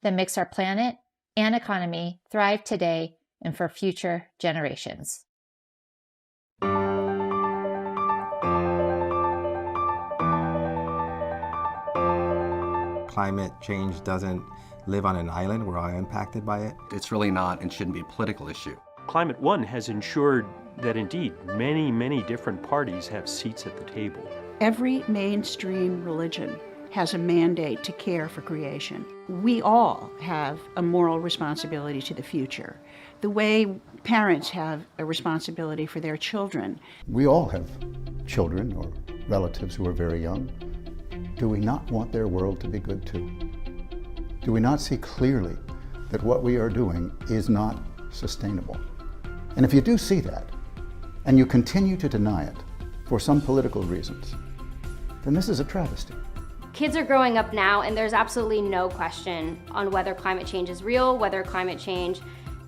that makes our planet and economy thrive today and for future generations. Climate change doesn't live on an island. We're all impacted by it. It's really not and shouldn't be a political issue. Climate One has ensured that indeed many, many different parties have seats at the table. Every mainstream religion has a mandate to care for creation. We all have a moral responsibility to the future. The way parents have a responsibility for their children. We all have children or relatives who are very young. Do we not want their world to be good too? Do we not see clearly that what we are doing is not sustainable? And if you do see that, and you continue to deny it for some political reasons, then this is a travesty. Kids are growing up now, and there's absolutely no question on whether climate change is real, whether climate change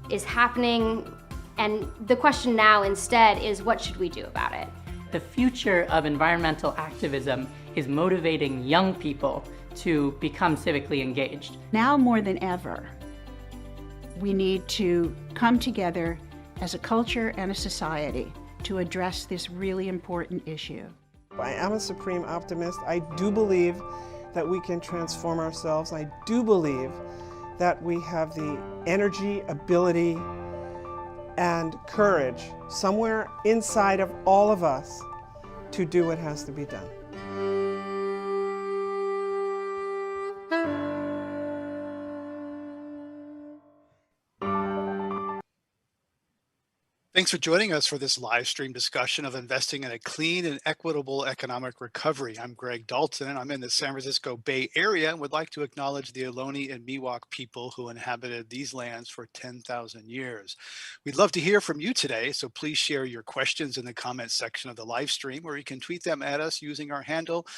is happening, and the question now instead is, what should we do about it? The future of environmental activism is motivating young people to become civically engaged. Now more than ever, we need to come together as a culture and a society to address this really important issue. I am a supreme optimist. I do believe that we can transform ourselves. I do believe that we have the energy, ability, and courage somewhere inside of all of us to do what has to be done. Thanks for joining us for this live stream discussion of investing in a clean and equitable economic recovery. I'm Greg Dalton, and I'm in the San Francisco Bay Area and would like to acknowledge the Ohlone and Miwok people who inhabited these lands for 10,000 years. We'd love to hear from you today, so please share your questions in the comments section of the live stream, or you can tweet them at us using our handle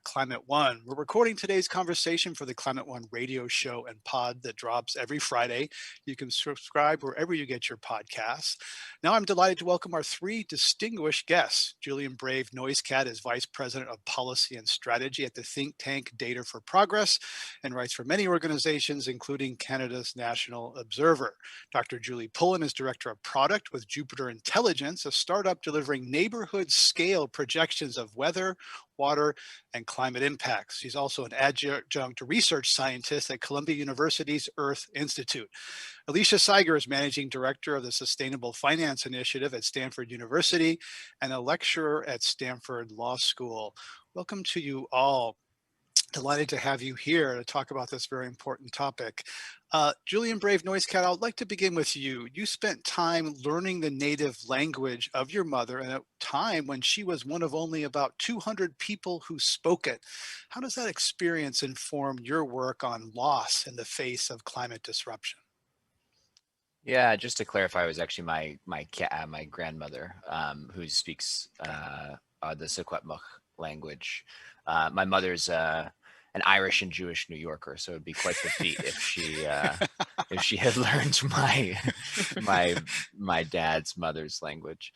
@Climate One. We're recording today's conversation for the Climate One radio show and pod that drops every Friday. You can subscribe wherever you get your podcasts. Now I'm delighted to welcome our three distinguished guests. Julian Brave Noiscat is Vice President of Policy and Strategy at the think tank Data for Progress and writes for many organizations, including Canada's National Observer. Dr. Julie Pullen is Director of Product with Jupiter Intelligence, a startup delivering neighborhood-scale projections of weather, water, and climate impacts. She's also an adjunct research scientist at Columbia University's Earth Institute. Alicia Seiger is Managing Director of the Sustainable Finance Initiative at Stanford University and a lecturer at Stanford Law School. Welcome to you all. Delighted to have you here to talk about this very important topic. Julian Brave Noiscat, I'd like to begin with you. You spent time learning the native language of your mother at a time when she was one of only about 200 people who spoke it. How does that experience inform your work on loss in the face of climate disruption? Yeah, just to clarify, it was actually my grandmother who speaks the Secwepemc language. My mother's an Irish and Jewish New Yorker, so it'd be quite the feat if she had learned my dad's mother's language.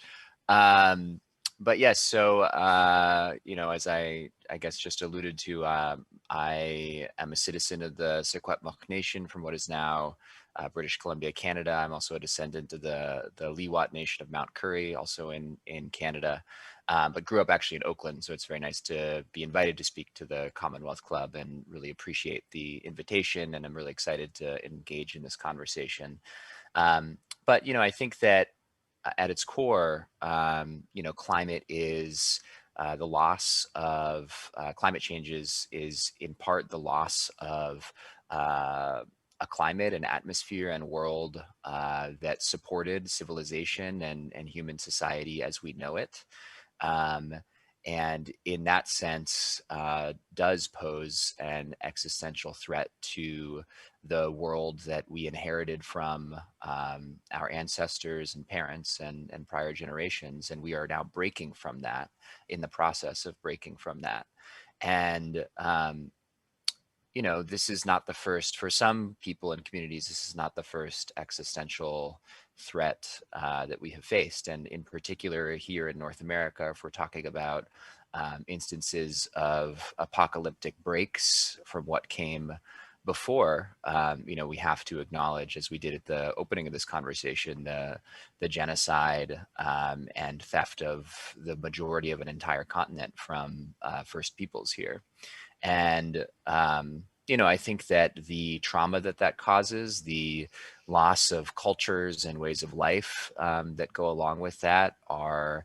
But yes, so you know, as I guess just alluded to, I am a citizen of the Secwepemc Nation from what is now British Columbia, Canada. I'm also a descendant of the Liwat Nation of Mount Currie, also in Canada. But grew up actually in Oakland, so it's very nice to be invited to speak to the Commonwealth Club and really appreciate the invitation, and I'm really excited to engage in this conversation. But, you know, I think that at its core, you know, climate is the loss of climate changes is in part the loss of a climate, an atmosphere and world that supported civilization and human society as we know it. And in that sense, does pose an existential threat to the world that we inherited from our ancestors and parents and prior generations. And we are now breaking from that, in the process of breaking from that. And, you know, this is not the first, for some people and communities, this is not the first existential threat that we have faced. And in particular here in North America, if we're talking about instances of apocalyptic breaks from what came before, we have to acknowledge, as we did at the opening of this conversation, the genocide and theft of the majority of an entire continent from First Peoples here. And, I think that the trauma that causes, the loss of cultures and ways of life that go along with that are,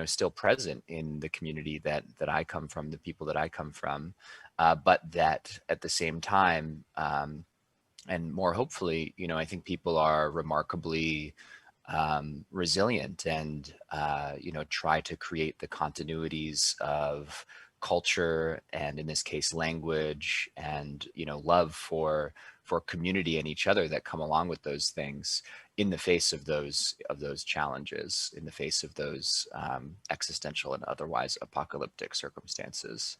still present in the community that I come from, the people that I come from. But that at the same time, and more hopefully, I think people are remarkably resilient and, try to create the continuities of culture and, in this case, language and, love for community and each other that come along with those things in the face of those challenges, in the face of those existential and otherwise apocalyptic circumstances.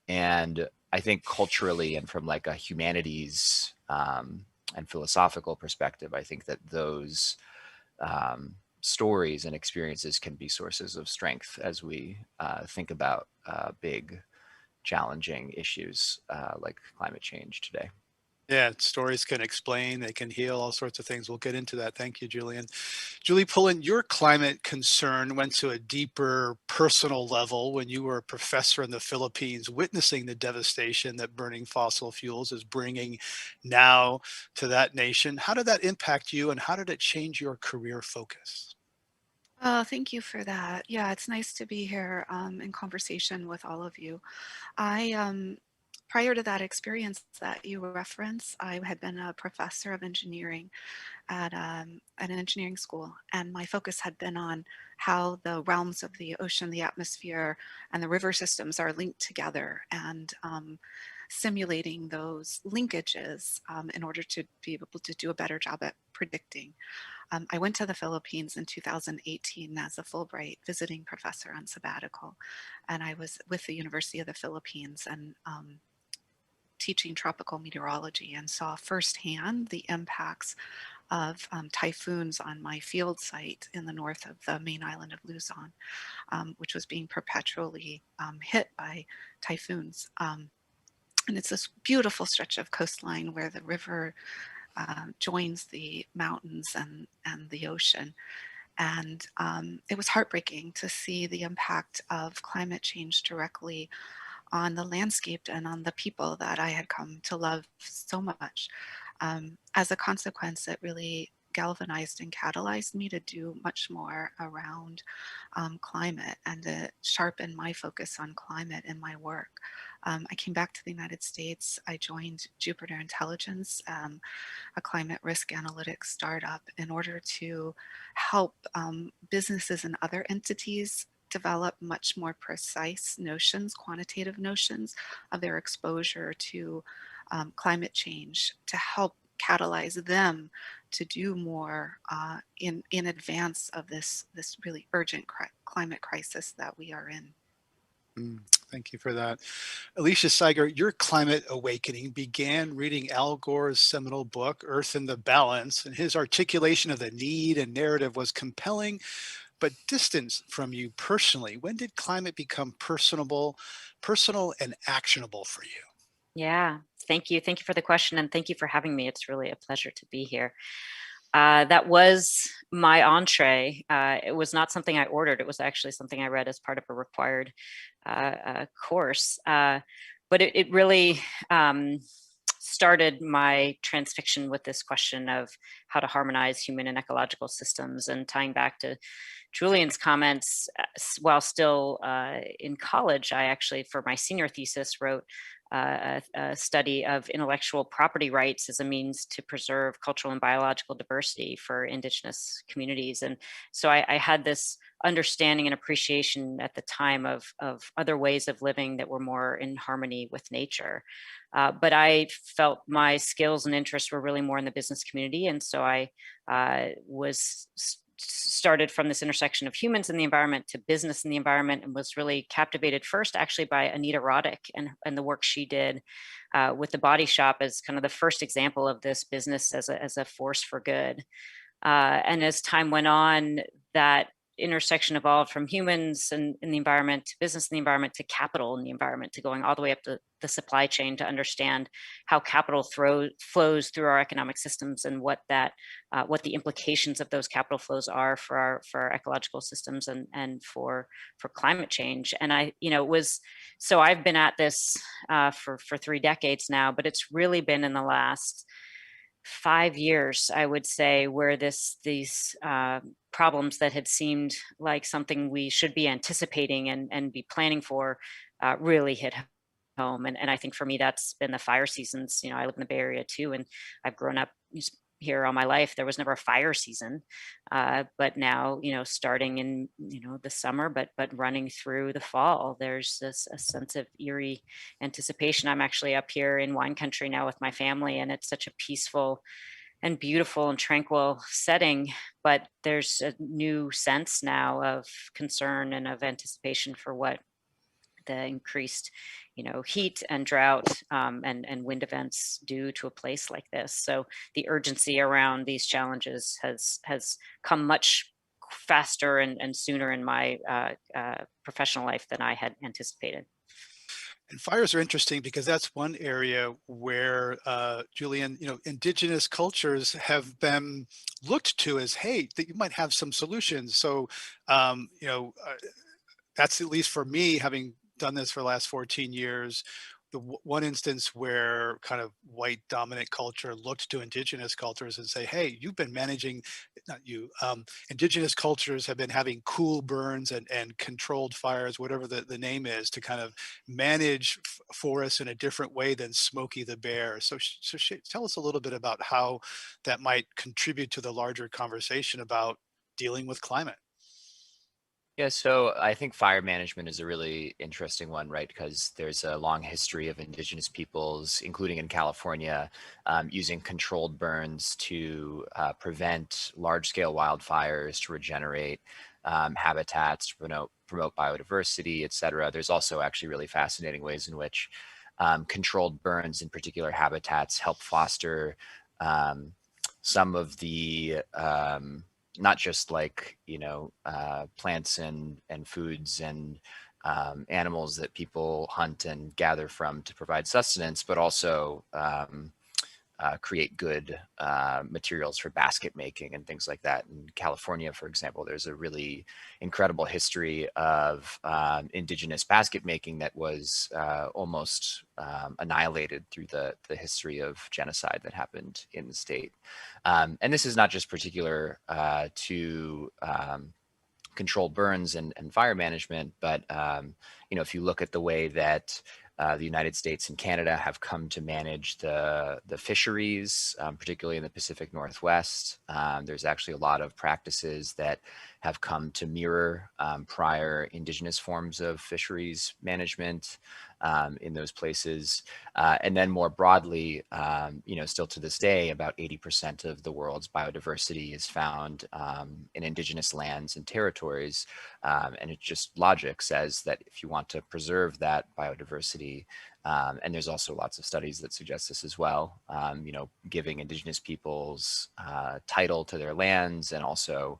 And I think culturally and from like a humanities and philosophical perspective, I think that those stories and experiences can be sources of strength as we think about big, challenging issues like climate change today. Yeah, stories can explain, they can heal, all sorts of things. We'll get into that. Thank you, Julian. Julie Pullen, your climate concern went to a deeper personal level when you were a professor in the Philippines, witnessing the devastation that burning fossil fuels is bringing now to that nation. How did that impact you, and how did it change your career focus? Thank you for that. Yeah, it's nice to be here in conversation with all of you. I prior to that experience that you reference, I had been a professor of engineering at an engineering school, and my focus had been on how the realms of the ocean, the atmosphere, and the river systems are linked together, and simulating those linkages in order to be able to do a better job at predicting. I went to the Philippines in 2018 as a Fulbright visiting professor on sabbatical, and I was with the University of the Philippines and teaching tropical meteorology, and saw firsthand the impacts of typhoons on my field site in the north of the main island of Luzon, which was being perpetually hit by typhoons. And it's this beautiful stretch of coastline where the river joins the mountains and the ocean. And it was heartbreaking to see the impact of climate change directly on the landscape and on the people that I had come to love so much. As a consequence, it really galvanized and catalyzed me to do much more around climate and to sharpen my focus on climate in my work. I came back to the United States. I joined Jupiter Intelligence, a climate risk analytics startup, in order to help businesses and other entities develop much more precise notions, quantitative notions of their exposure to climate change, to help catalyze them to do more in advance of this really urgent climate crisis that we are in. Thank you for that. Alicia Seiger, your climate awakening began reading Al Gore's seminal book, Earth in the Balance, and his articulation of the need and narrative was compelling, but distant from you personally. When did climate become personal and actionable for you? Yeah, thank you. Thank you for the question, and thank you for having me. It's really a pleasure to be here. That was my entree. It was not something I ordered. It was actually something I read as part of a required course. But it really started my transfixion with this question of how to harmonize human and ecological systems, and tying back to Julian's comments. While still in college, I actually, for my senior thesis, wrote a study of intellectual property rights as a means to preserve cultural and biological diversity for Indigenous communities. And so I had this understanding and appreciation at the time of other ways of living that were more in harmony with nature. But I felt my skills and interests were really more in the business community. And so I started from this intersection of humans and the environment to business and the environment, and was really captivated first actually by Anita Roddick and the work she did with the Body Shop as kind of the first example of this business as a force for good. And as time went on, that intersection evolved from humans and in the environment to business in the environment to capital in the environment to going all the way up the supply chain to understand how capital flows through our economic systems and what the implications of those capital flows are for our ecological systems and for climate change. And I've been at this for 3 decades now, but it's really been in the last 5 years, I would say, where these problems that had seemed like something we should be anticipating and be planning for really hit home. And I think for me, that's been the fire seasons. I live in the Bay Area too, and I've grown up here all my life. There was never a fire season, but now, starting in, the summer, but running through the fall, there's a sense of eerie anticipation. I'm actually up here in wine country now with my family, and it's such a peaceful and beautiful and tranquil setting, but there's a new sense now of concern and of anticipation for what the increased heat and drought and wind events do to a place like this. So the urgency around these challenges has come much faster and sooner in my professional life than I had anticipated. And fires are interesting because that's one area where, Julian, indigenous cultures have been looked to as, hey, that you might have some solutions. So, that's at least for me, having done this for the last 14 years, the one instance where kind of white dominant culture looked to indigenous cultures and say, hey, you've been managing, not you, indigenous cultures have been having cool burns and controlled fires, whatever the name is, to kind of manage forests in a different way than Smokey the Bear. So tell us a little bit about how that might contribute to the larger conversation about dealing with climate. Yeah, so I think fire management is a really interesting one, right? Because there's a long history of indigenous peoples, including in California, using controlled burns to prevent large-scale wildfires, to regenerate habitats, to promote biodiversity, et cetera. There's also actually really fascinating ways in which controlled burns in particular habitats help foster some of the not just like, plants and foods and animals that people hunt and gather from to provide sustenance, but also create good materials for basket making and things like that. In California, for example, there's a really incredible history of indigenous basket making that was almost annihilated through the history of genocide that happened in the state. And this is not just particular to controlled burns and fire management, but if you look at the way that the United States and Canada have come to manage the fisheries, particularly in the Pacific Northwest. There's actually a lot of practices that have come to mirror prior indigenous forms of fisheries management in those places. And then more broadly, still to this day, about 80% of the world's biodiversity is found in indigenous lands and territories. And it's just logic says that if you want to preserve that biodiversity, and there's also lots of studies that suggest this as well, giving indigenous peoples title to their lands and also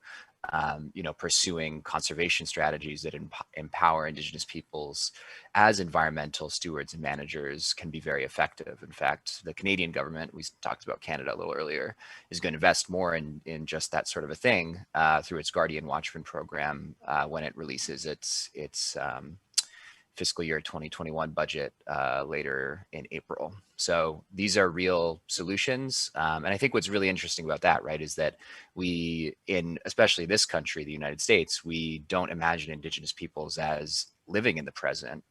pursuing conservation strategies that empower indigenous peoples as environmental stewards and managers can be very effective. In fact, the Canadian government, we talked about Canada a little earlier, is going to invest more in just that sort of a thing through its Guardian Watchman program when it releases its fiscal year 2021 budget later in April. So these are real solutions. And I think what's really interesting about that, right, is that we, in especially this country, the United States, we don't imagine indigenous peoples as living in the present,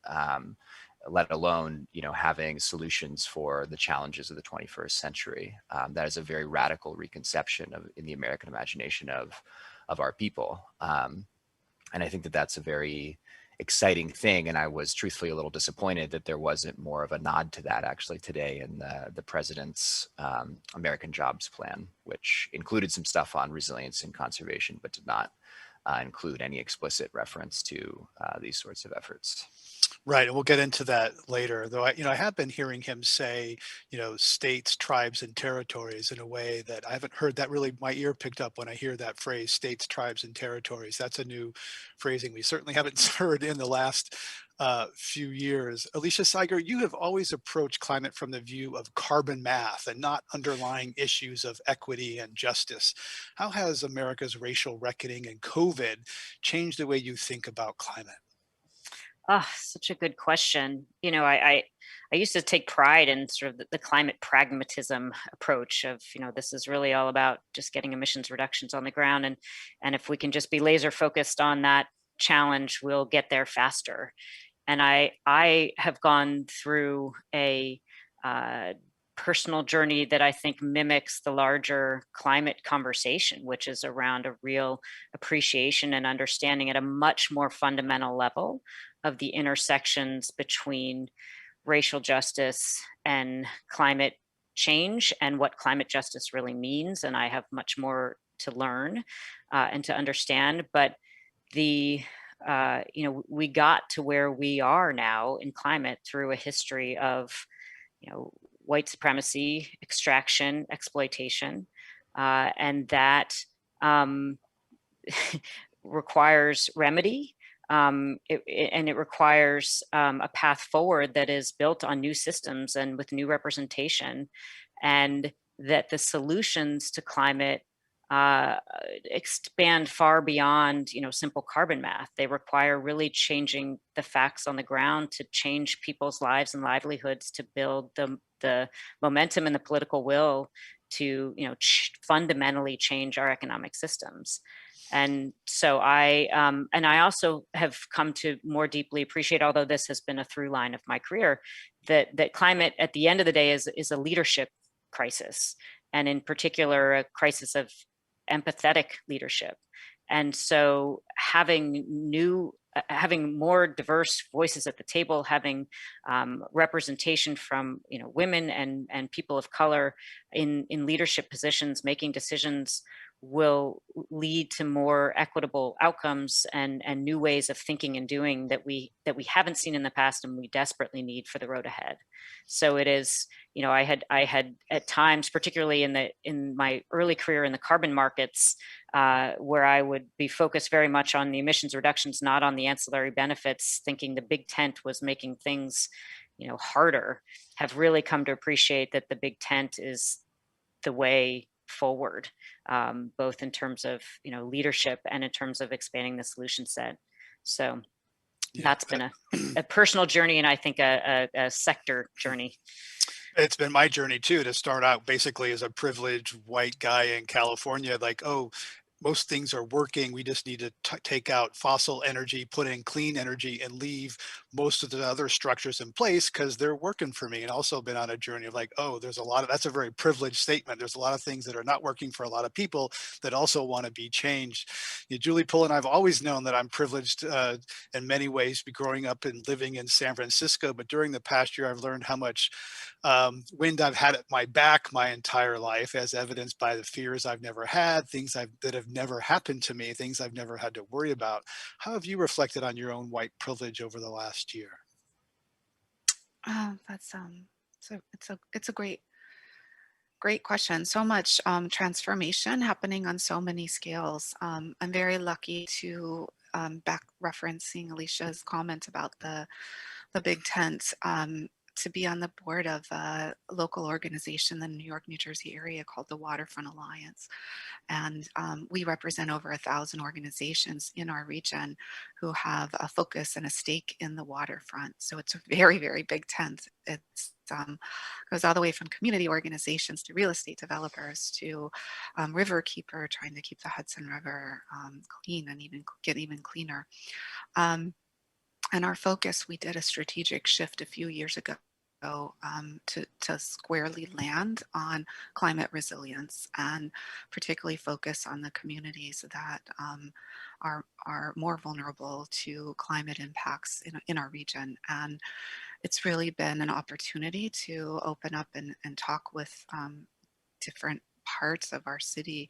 let alone, having solutions for the challenges of the 21st century. That is a very radical reconception in the American imagination of our people. And I think that that's a very exciting thing. And I was truthfully a little disappointed that there wasn't more of a nod to that actually today in the president's American Jobs Plan, which included some stuff on resilience and conservation, but did not include any explicit reference to these sorts of efforts. Right, and we'll get into that later. Though I have been hearing him say, states, tribes, and territories in a way that I haven't heard that really. My ear picked up when I hear that phrase, states, tribes, and territories. That's a new phrasing we certainly haven't heard in the last few years. Alicia Seiger, you have always approached climate from the view of carbon math and not underlying issues of equity and justice. How has America's racial reckoning and COVID changed the way you think about climate? Ah, such a good question. I used to take pride in sort of the climate pragmatism approach of, this is really all about just getting emissions reductions on the ground. And if we can just be laser focused on that challenge, we'll get there faster. And I have gone through a personal journey that I think mimics the larger climate conversation, which is around a real appreciation and understanding at a much more fundamental level of the intersections between racial justice and climate change and what climate justice really means. And I have much more to learn and to understand. But we got to where we are now in climate through a history of, white supremacy, extraction, exploitation, and that requires remedy. It requires a path forward that is built on new systems and with new representation, and that the solutions to climate expand far beyond simple carbon math. They require really changing the facts on the ground to change people's lives and livelihoods, to build the momentum and the political will to fundamentally change our economic systems. And so I also have come to more deeply appreciate, although this has been a through line of my career, that climate at the end of the day is a leadership crisis, and in particular a crisis of empathetic leadership. And so having more diverse voices at the table, having representation from women and people of color in leadership positions, making decisions, will lead to more equitable outcomes and new ways of thinking and doing that we haven't seen in the past and we desperately need for the road ahead. So it is, I had at times, particularly in my early career in the carbon markets, where I would be focused very much on the emissions reductions, not on the ancillary benefits, thinking the big tent was making things harder, have really come to appreciate that the big tent is the way forward, both in terms of leadership and in terms of expanding the solution set. So that's been a personal journey, and I think a sector journey. It's been my journey too, to start out basically as a privileged white guy in California, like, oh, most things are working. We just need to take out fossil energy, put in clean energy, and leave most of the other structures in place because they're working for me. And also been on a journey of like, oh, that's a very privileged statement. There's a lot of things that are not working for a lot of people that also want to be changed. Julie Pull and I've always known that I'm privileged in many ways, growing up and living in San Francisco. But during the past year, I've learned how much wind I've had at my back my entire life, as evidenced by the fears I've never had, things that have never happened to me, things I've never had to worry about. How have you reflected on your own white privilege over the last year? That's so it's a great question. So much transformation happening on so many scales. I'm very lucky to back referencing Alicia's comment about the big tent, to be on the board of a local organization in the New York, New Jersey area called the Waterfront Alliance. And we represent over 1,000 organizations in our region who have a focus and a stake in the waterfront. So it's a very, very big tent. It's goes all the way from community organizations to real estate developers to river keeper, trying to keep the Hudson River clean and get even cleaner. And our focus, we did a strategic shift a few years ago to squarely land on climate resilience, and particularly focus on the communities that are more vulnerable to climate impacts in our region. And it's really been an opportunity to open up and talk with different parts of our city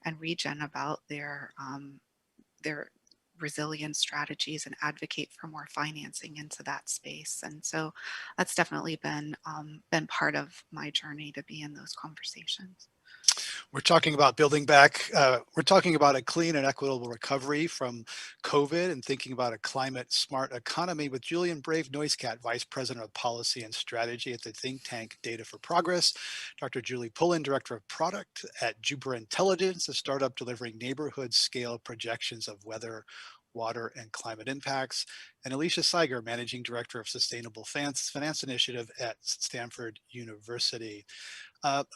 and region about their their resilience strategies and advocate for more financing into that space. And so that's definitely been part of my journey to be in those conversations. We're talking about building back. We're talking about a clean and equitable recovery from COVID and thinking about a climate smart economy with Julian Brave Noiscat, Vice President of Policy and Strategy at the think tank Data for Progress, Dr. Julie Pullen, Director of Product at Jupiter Intelligence, a startup delivering neighborhood scale projections of weather, water, and climate impacts, and Alicia Seiger, Managing Director of Sustainable Finance Initiative at Stanford University.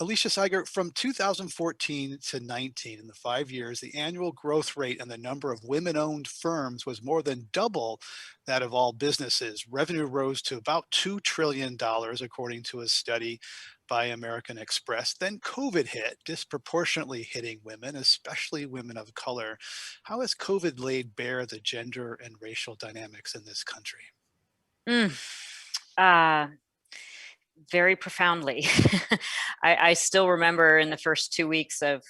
Alicia Seiger, from 2014 to 19, in the 5 years, the annual growth rate and the number of women-owned firms was more than double that of all businesses. Revenue rose to about $2 trillion, according to a study by American Express. Then COVID hit, disproportionately hitting women, especially women of color. How has COVID laid bare the gender and racial dynamics in this country? Very profoundly. I still remember in the first 2 weeks of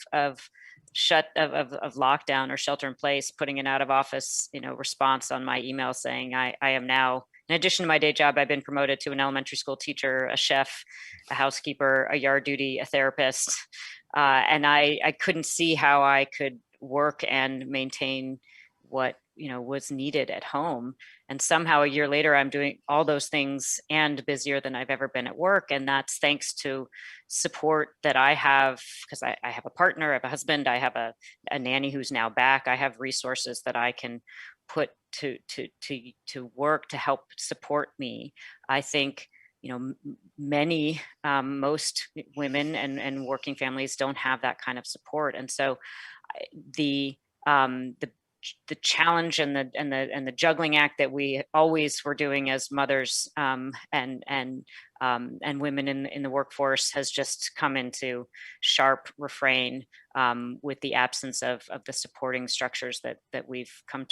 lockdown or shelter in place, putting an out of office, response on my email saying I am now, in addition to my day job, I've been promoted to an elementary school teacher, a chef, a housekeeper, a yard duty, a therapist. And I couldn't see how I could work and maintain what was needed at home. And somehow a year later, I'm doing all those things and busier than I've ever been at work. And that's thanks to support that I have, because I have a partner, I have a husband, I have a nanny who's now back. I have resources that I can put to work to help support me. I think most women and working families don't have that kind of support. And so the challenge and the juggling act that we always were doing as mothers and women in the workforce has just come into sharp refrain with the absence of the supporting structures that we've come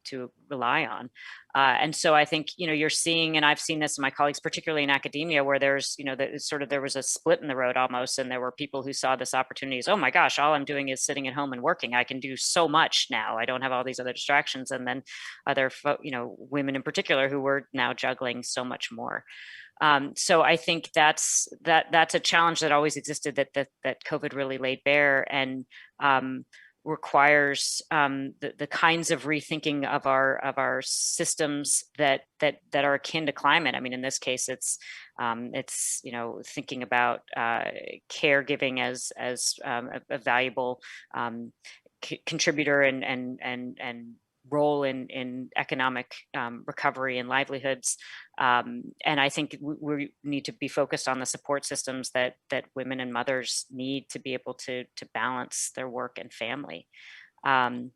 to rely on. And so I think, you're seeing, and I've seen this in my colleagues, particularly in academia, where there's, there was a split in the road almost. And there were people who saw this opportunity as, oh my gosh, all I'm doing is sitting at home and working. I can do so much now. I don't have all these other distractions. And then other, women in particular who were now juggling so much more. So I think that's a challenge that always existed that COVID really laid bare, and requires the kinds of rethinking of our systems that are akin to climate. I mean, in this case, it's thinking about caregiving as a valuable contributor and role in economic recovery and livelihoods. And I think we need to be focused on the support systems that women and mothers need to be able to balance their work and family. The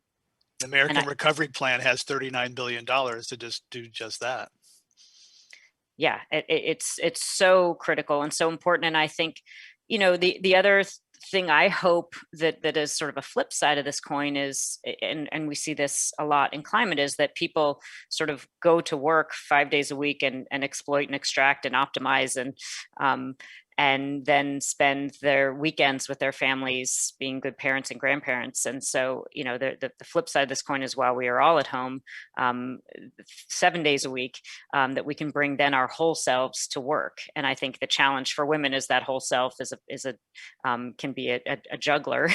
American Recovery Plan has $39 billion to just do just that. Yeah, it's so critical and so important. And I think, the other thing I hope that is sort of a flip side of this coin is, and we see this a lot in climate, is that people sort of go to work 5 days a week and exploit and extract and optimize and then spend their weekends with their families being good parents and grandparents. And so, the flip side of this coin is, while we are all at home 7 days a week, that we can bring then our whole selves to work. And I think the challenge for women is that whole self can be a juggler.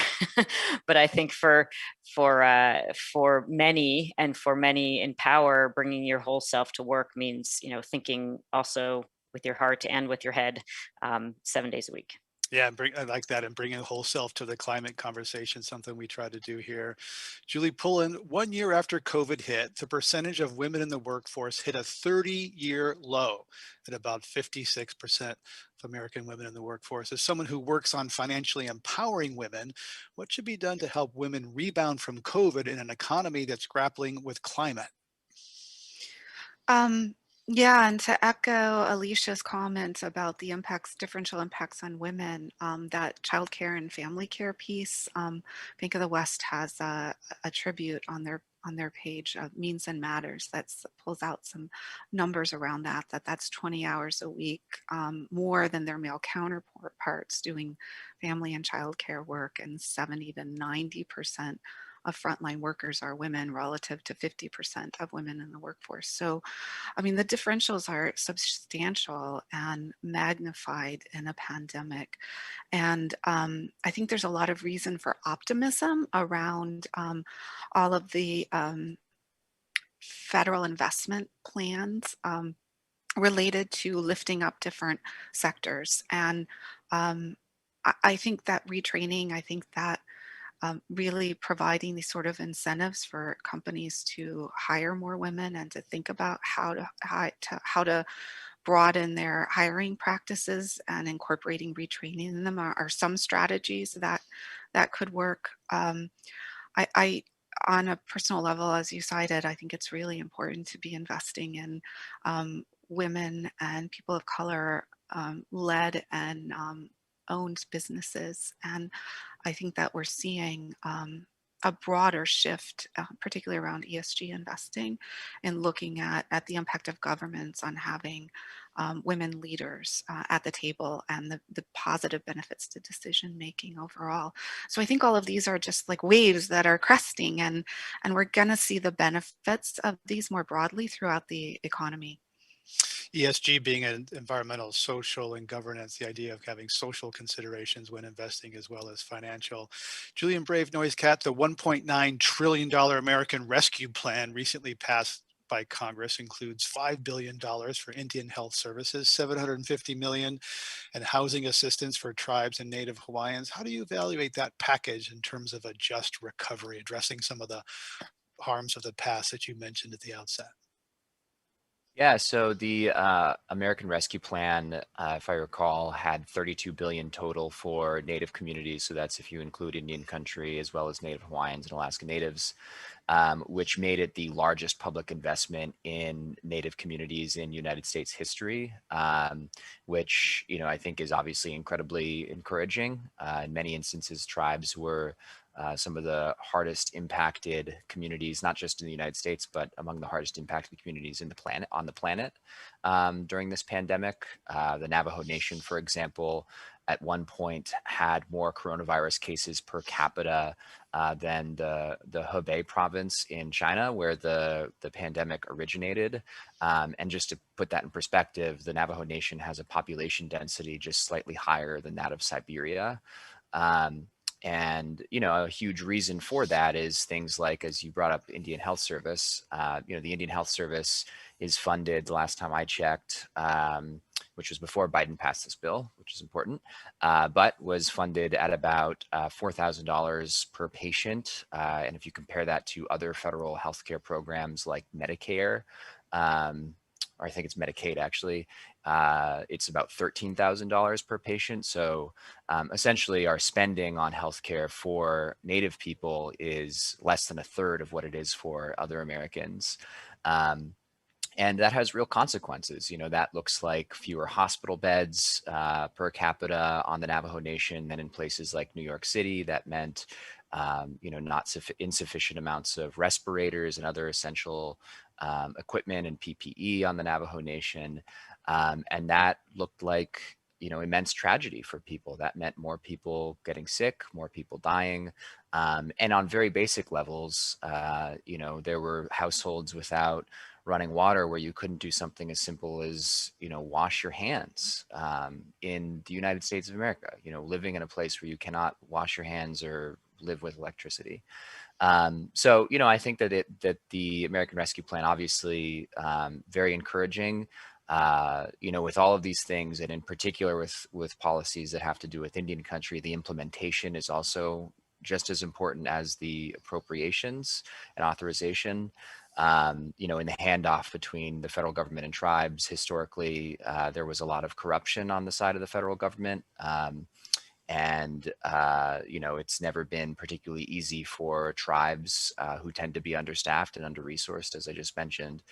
But I think for many, and for many in power, bringing your whole self to work means, thinking also with your heart and with your head 7 days a week. Yeah, I like that. And bringing the whole self to the climate conversation, something we try to do here. Julie Pullen, 1 year after COVID hit, the percentage of women in the workforce hit a 30-year low at about 56% of American women in the workforce. As someone who works on financially empowering women, what should be done to help women rebound from COVID in an economy that's grappling with climate? Yeah, and to echo Alicia's comments about the differential impacts on women, that childcare and family care piece, Bank of the West has a tribute on their page of Means and Matters that pulls out some numbers around that's 20 hours a week more than their male counterparts doing family and childcare work, and 70 to 90% of frontline workers are women relative to 50% of women in the workforce. So, I mean, the differentials are substantial and magnified in a pandemic. And I think there's a lot of reason for optimism around all of the federal investment plans related to lifting up different sectors. And I think that retraining, I think that really providing these sort of incentives for companies to hire more women and to think about how to broaden their hiring practices and incorporating retraining in them are some strategies that could work. I on a personal level, as you cited, I think it's really important to be investing in women and people of color led and owned businesses. And I think that we're seeing a broader shift, particularly around ESG investing, and looking at the impact of governments on having women leaders at the table and the positive benefits to decision making overall. So I think all of these are just like waves that are cresting, and we're going to see the benefits of these more broadly throughout the economy. ESG being an environmental, social, and governance, the idea of having social considerations when investing as well as financial. Julian Brave Noisecat, the $1.9 trillion American Rescue Plan recently passed by Congress includes $5 billion for Indian Health Services, $750 million, and housing assistance for tribes and Native Hawaiians. How do you evaluate that package in terms of a just recovery, addressing some of the harms of the past that you mentioned at the outset? Yeah, so the American Rescue Plan, if I recall, had $32 billion total for Native communities. So that's if you include Indian country as well as Native Hawaiians and Alaska Natives, which made it the largest public investment in Native communities in United States history, which I think is obviously incredibly encouraging. In many instances, tribes were some of the hardest impacted communities, not just in the United States, but among the hardest impacted communities on the planet during this pandemic. The Navajo Nation, for example, at one point had more coronavirus cases per capita than the Hebei province in China, where the pandemic originated. And just to put that in perspective, the Navajo Nation has a population density just slightly higher than that of Siberia. And, a huge reason for that is things like, as you brought up, Indian Health Service. The Indian Health Service is funded, the last time I checked, which was before Biden passed this bill, which is important, but was funded at about $4,000 per patient. And if you compare that to other federal healthcare programs like Medicare, or I think it's Medicaid actually, it's about $13,000 per patient. So essentially our spending on healthcare for Native people is less than a third of what it is for other Americans. And that has real consequences. That looks like fewer hospital beds per capita on the Navajo Nation than in places like New York City. That meant insufficient amounts of respirators and other essential equipment and PPE on the Navajo Nation. And that looked like, immense tragedy for people. That meant more people getting sick, more people dying. And on very basic levels, there were households without running water where you couldn't do something as simple as, wash your hands in the United States of America, living in a place where you cannot wash your hands or live with electricity. So, I think that the American Rescue Plan, obviously very encouraging, with all of these things, and in particular with policies that have to do with Indian country, the implementation is also just as important as the appropriations and authorization. In the handoff between the federal government and tribes, historically, there was a lot of corruption on the side of the federal government. It's never been particularly easy for tribes who tend to be understaffed and under-resourced, as I just mentioned,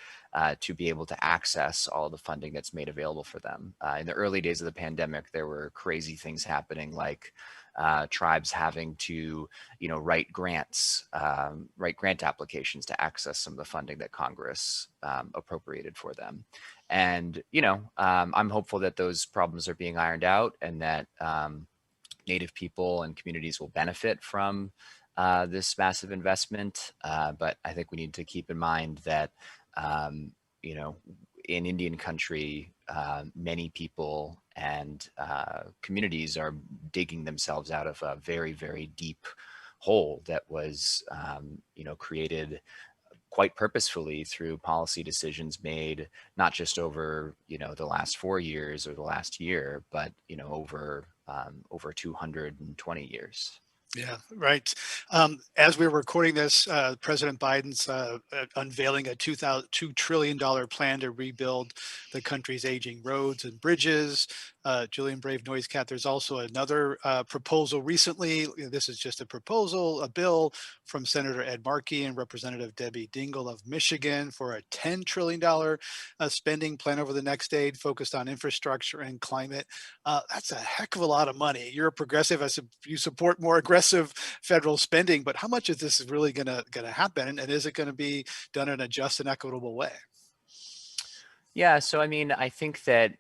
to be able to access all the funding that's made available for them. In the early days of the pandemic, there were crazy things happening, like tribes having to, write grant applications to access some of the funding that Congress appropriated for them. And, I'm hopeful that those problems are being ironed out and that Native people and communities will benefit from this massive investment. But I think we need to keep in mind that, you know, in Indian country, many people and communities are digging themselves out of a very, very deep hole that was, you know, created quite purposefully through policy decisions made not just over, you know, the last 4 years or the last year, but, you know, over 220 years. Yeah, right. As we were recording this, President Biden's unveiling a $2 trillion plan to rebuild the country's aging roads and bridges. Julian Brave Noise Cat, there's also another proposal recently. This is just a proposal, a bill from Senator Ed Markey and Representative Debbie Dingell of Michigan for a $10 trillion spending plan over the next decade focused on infrastructure and climate. That's a heck of a lot of money. You're a progressive, you support more aggressive federal spending, but how much is this really gonna happen? And is it gonna be done in a just and equitable way? Yeah, so I mean, I think that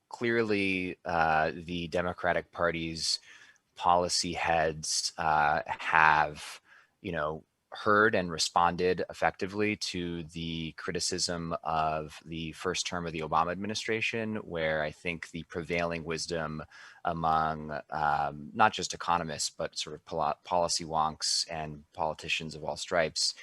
clearly the Democratic Party's policy heads have, you know, heard and responded effectively to the criticism of the first term of the Obama administration, where I think the prevailing wisdom among not just economists, but sort of policy wonks and politicians of all stripes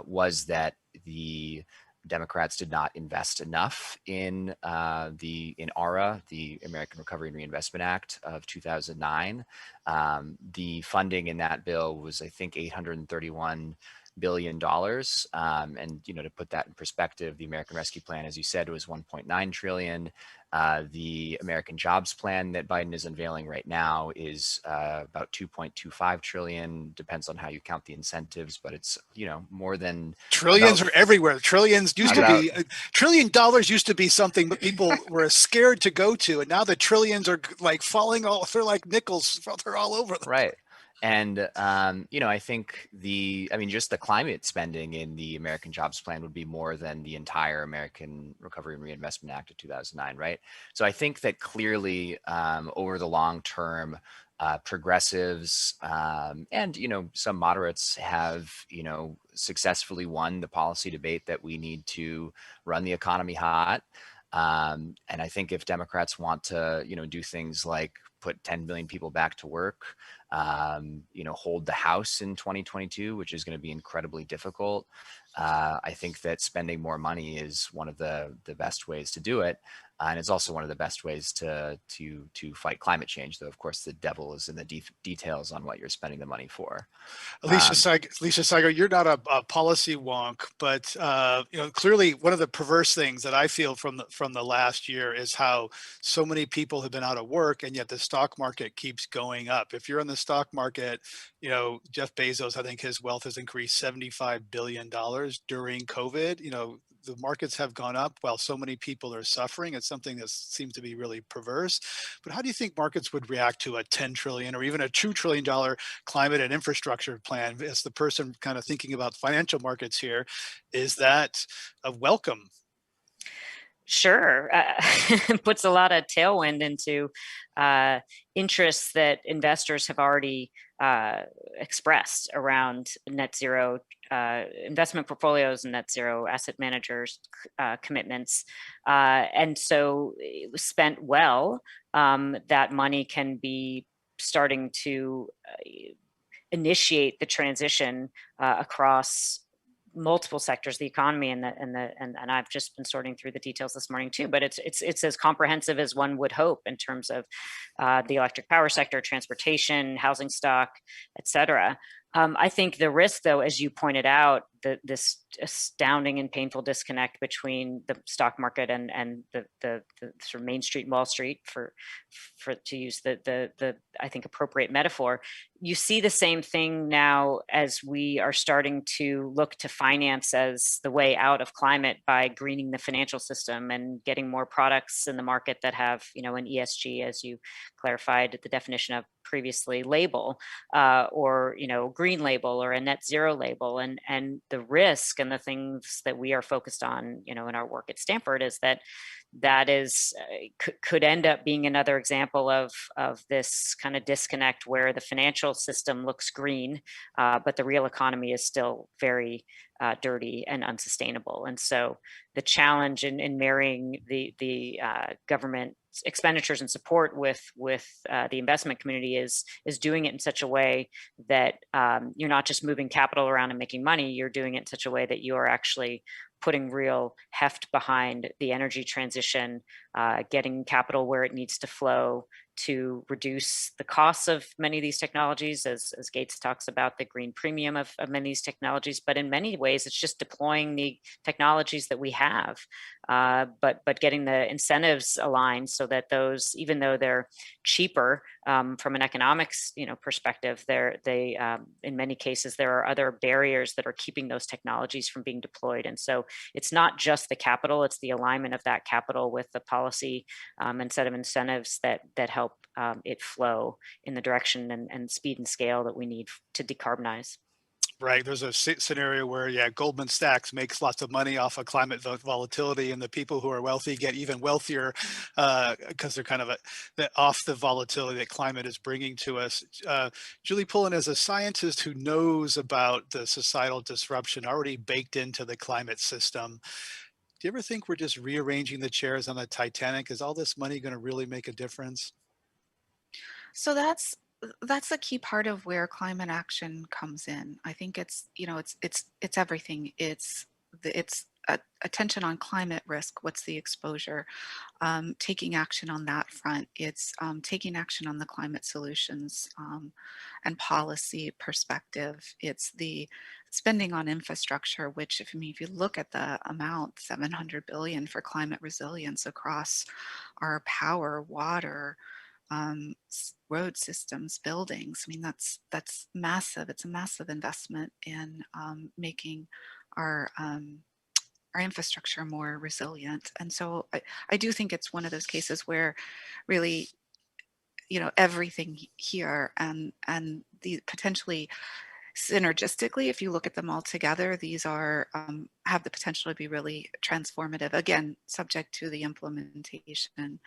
was that the Democrats did not invest enough in ARA, the American Recovery and Reinvestment Act of 2009. The funding in that bill was, I think, $831 billion. And, you know, to put that in perspective, the American Rescue Plan, as you said, was 1.9 trillion. The American Jobs Plan that Biden is unveiling right now is about 2.25 trillion. Depends on how you count the incentives, but it's, you know, more than trillions are everywhere. Trillions used to be $1 trillion used to be something that people were scared to go to, and now the trillions are like falling all. They're like nickels. They're all over. Right. And, you know, I think just the climate spending in the American Jobs Plan would be more than the entire American Recovery and Reinvestment Act of 2009, right? So I think that clearly over the long term, progressives and, you know, some moderates have, you know, successfully won the policy debate that we need to run the economy hot. And I think if Democrats want to, you know, do things like put 10 million people back to work, you know, hold the House in 2022, which is going to be incredibly difficult. I think that spending more money is one of the best ways to do it. And it's also one of the best ways to fight climate change, though, of course, the devil is in the details on what you're spending the money for. Alicia Saigo, you're not a policy wonk, but you know, clearly one of the perverse things that I feel from the last year is how so many people have been out of work, and yet the stock market keeps going up. If you're in the stock market, you know, Jeff Bezos, I think his wealth has increased $75 billion during COVID. You know, the markets have gone up while so many people are suffering. It's something that seems to be really perverse. But how do you think markets would react to a $10 trillion or even a $2 trillion climate and infrastructure plan? As the person kind of thinking about financial markets here, is that a welcome? Sure. Puts a lot of tailwind into interests that investors have already expressed around net zero investment portfolios and net zero asset managers commitments. And so it was spent well. That money can be starting to initiate the transition across multiple sectors, the economy, and I've just been sorting through the details this morning too. But it's as comprehensive as one would hope in terms of the electric power sector, transportation, housing stock, et cetera. I think the risk, though, as you pointed out, this astounding and painful disconnect between the stock market and the sort of Main Street and Wall Street, for to use the I think appropriate metaphor. You see the same thing now as we are starting to look to finance as the way out of climate by greening the financial system and getting more products in the market that have, you know, an ESG, as you clarified the definition of previously, label, or, you know, green label or a net zero label. And the risk and the things that we are focused on, you know, in our work at Stanford is that that is could end up being another example of this kind of disconnect where the financial system looks green, but the real economy is still very dirty and unsustainable. And so the challenge in marrying the government expenditures and support with the investment community is doing it in such a way that you're not just moving capital around and making money, you're doing it in such a way that you are actually putting real heft behind the energy transition, getting capital where it needs to flow to reduce the costs of many of these technologies, as Gates talks about the green premium of many of these technologies. But in many ways, it's just deploying the technologies that we have, but getting the incentives aligned so that those, even though they're cheaper from an economics perspective, they in many cases there are other barriers that are keeping those technologies from being deployed. And so it's not just the capital; it's the alignment of that capital with the policy and set of incentives that help it flow in the direction and speed and scale that we need to decarbonize. Right. There's a scenario where, yeah, Goldman Sachs makes lots of money off of climate volatility, and the people who are wealthy get even wealthier because they're kind of off the volatility that climate is bringing to us. Julie Pullen, as a scientist who knows about the societal disruption already baked into the climate system, do you ever think we're just rearranging the chairs on the Titanic? Is all this money going to really make a difference? So that's a key part of where climate action comes in. I think it's everything. It's attention on climate risk. What's the exposure? Taking action on that front. It's taking action on the climate solutions and policy perspective. It's the spending on infrastructure, which if you look at the amount, $700 billion for climate resilience across our power, water, road systems, buildings. That's massive. It's a massive investment in making our infrastructure more resilient. And so I do think it's one of those cases where really, everything here and the potentially synergistically, if you look at them all together, these are have the potential to be really transformative. Again, subject to the implementation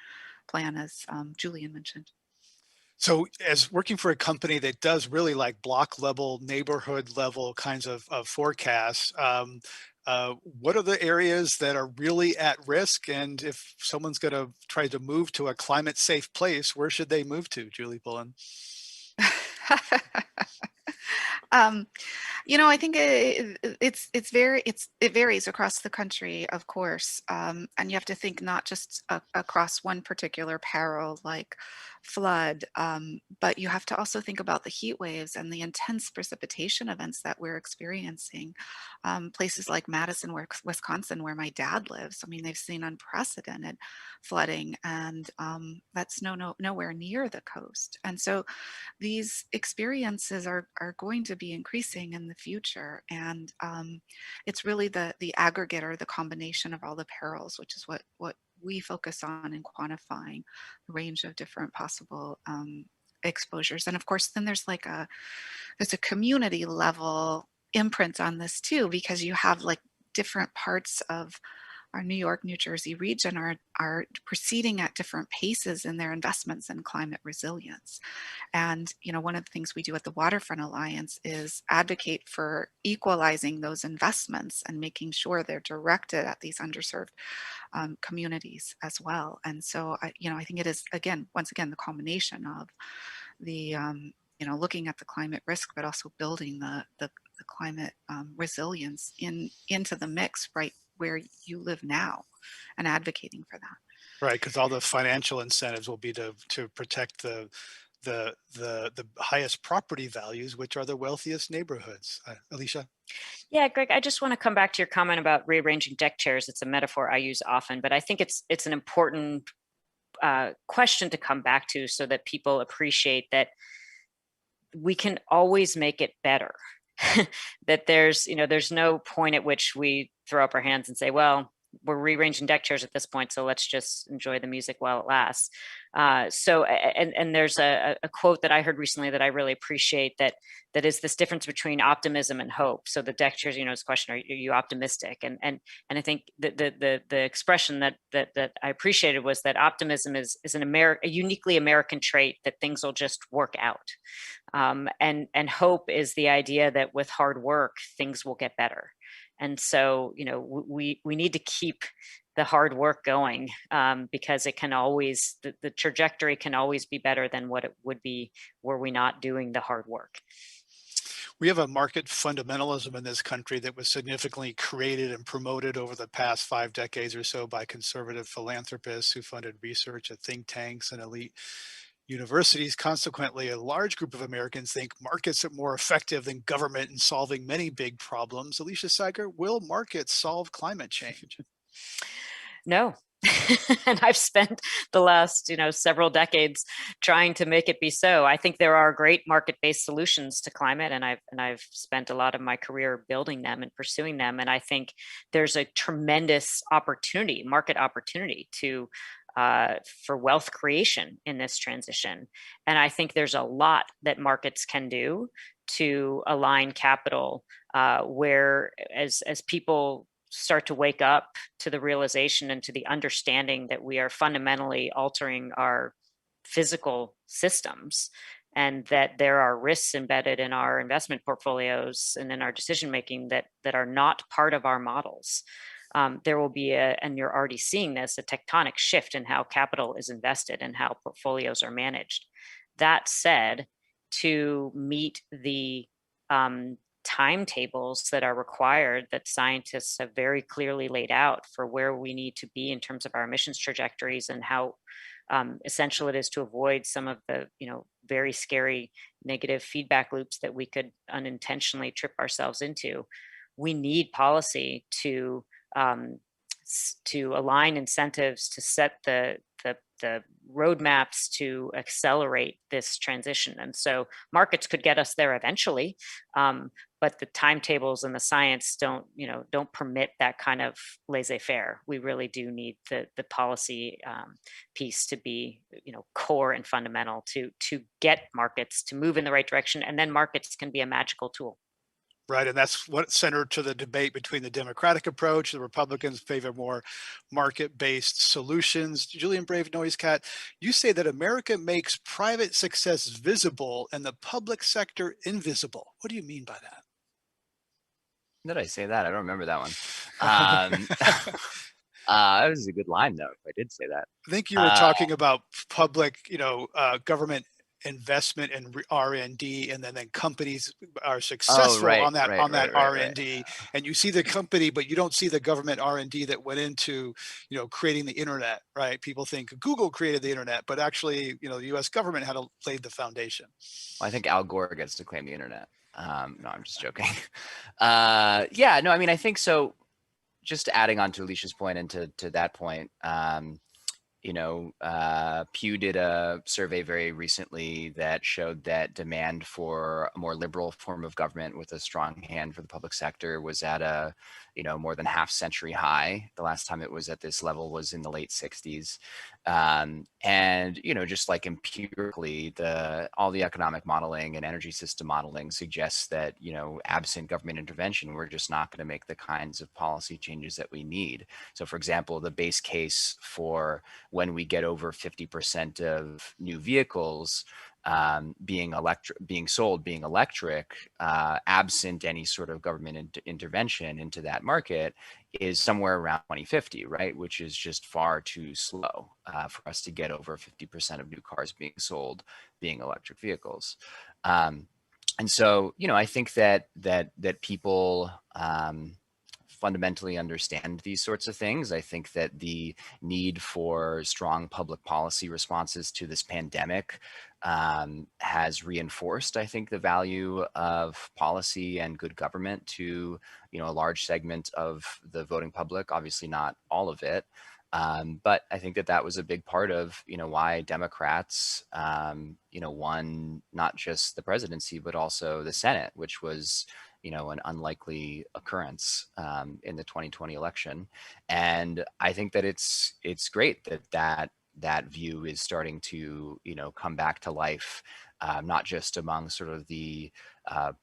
plan, as Julian mentioned. So as working for a company that does really like block level, neighborhood level kinds of forecasts, what are the areas that are really at risk? And if someone's going to try to move to a climate safe place, where should they move to, Julie Pullen? I think it varies across the country, of course, and you have to think not just across one particular peril like flood, but you have to also think about the heat waves and the intense precipitation events that we're experiencing. Places like Madison, Wisconsin, where my dad lives, they've seen unprecedented flooding, and that's nowhere near the coast. And so these experiences are going to be increasing in the future, and it's really the aggregate or the combination of all the perils, which is what we focus on in quantifying the range of different possible exposures. And of course, then there's a community level imprint on this too, because you have different parts of our New York, New Jersey region are proceeding at different paces in their investments in climate resilience. And, one of the things we do at the Waterfront Alliance is advocate for equalizing those investments and making sure they're directed at these underserved communities as well. And so, I think it is, once again, the combination of the, looking at the climate risk, but also building the climate resilience into the mix right where you live now, and advocating for that. Right, because all the financial incentives will be to protect the highest property values, which are the wealthiest neighborhoods. Alicia? Yeah, Greg, I just want to come back to your comment about rearranging deck chairs. It's a metaphor I use often, but I think it's an important question to come back to so that people appreciate that we can always make it better. That there's no point at which we throw up our hands and say, well, we're rearranging deck chairs at this point, so let's just enjoy the music while it lasts. And there's a quote that I heard recently that I really appreciate, that is this difference between optimism and hope. So the deck chairs, this question, are you optimistic? And I think the expression that I appreciated was that optimism is a uniquely American trait, that things will just work out. And hope is the idea that with hard work, things will get better. And so, we need to keep the hard work going, because it can always, the trajectory can always be better than what it would be were we not doing the hard work. We have a market fundamentalism in this country that was significantly created and promoted over the past 5 decades or so by conservative philanthropists who funded research at think tanks and elite universities. Consequently, a large group of Americans think markets are more effective than government in solving many big problems. Alicia Seiger, will markets solve climate change? No. And I've spent the last, several decades trying to make it be so. I think there are great market-based solutions to climate, and I've spent a lot of my career building them and pursuing them. And I think there's a tremendous opportunity, market opportunity, for wealth creation in this transition. And I think there's a lot that markets can do to align capital, where as people start to wake up to the realization and to the understanding that we are fundamentally altering our physical systems, and that there are risks embedded in our investment portfolios and in our decision making that are not part of our models. There will be and you're already seeing this, a tectonic shift in how capital is invested and how portfolios are managed. That said, to meet the timetables that are required, that scientists have very clearly laid out for where we need to be in terms of our emissions trajectories, and how essential it is to avoid some of the very scary negative feedback loops that we could unintentionally trip ourselves into. We need policy to align incentives, to set the roadmaps to accelerate this transition. And so markets could get us there eventually, but the timetables and the science don't permit that kind of laissez-faire. We really do need the policy piece to be core and fundamental to get markets to move in the right direction, and then markets can be a magical tool. Right, and that's what centered to the debate between the Democratic approach. The Republicans favor more market-based solutions. Julian Brave Noisecat, you say that America makes private success visible and the public sector invisible. What do you mean by that? Did I say that? I don't remember that one. That was a good line, though, if I did say that. I think you were talking about public, government investment in R&D, and then companies are successful on that R&D, and you see the company, but you don't see the government R&D that went into creating the internet, right? People think Google created the internet, but actually the US government had laid the foundation. Well, I think Al Gore gets to claim the internet. No, I'm just joking. Yeah, no, I mean, I think so. Just adding on to Alicia's point and to that point, Pew did a survey very recently that showed that demand for a more liberal form of government with a strong hand for the public sector was at a more than half-century high. The last time it was at this level was in the late 60s. And just like empirically, all the economic modeling and energy system modeling suggests that absent government intervention, we're just not going to make the kinds of policy changes that we need. So, for example, the base case for when we get over 50% of new vehicles being electric, absent any sort of government intervention into that market, is somewhere around 2050, right? Which is just far too slow for us to get over 50% of new cars being sold being electric vehicles. And so, I think that people fundamentally understand these sorts of things. I think that the need for strong public policy responses to this pandemic has reinforced, I think, the value of policy and good government to, a large segment of the voting public, obviously not all of it. But I think that was a big part of, why Democrats, won not just the presidency, but also the Senate, which was, an unlikely occurrence in the 2020 election. And I think that it's great that view is starting to, come back to life, not just among sort of the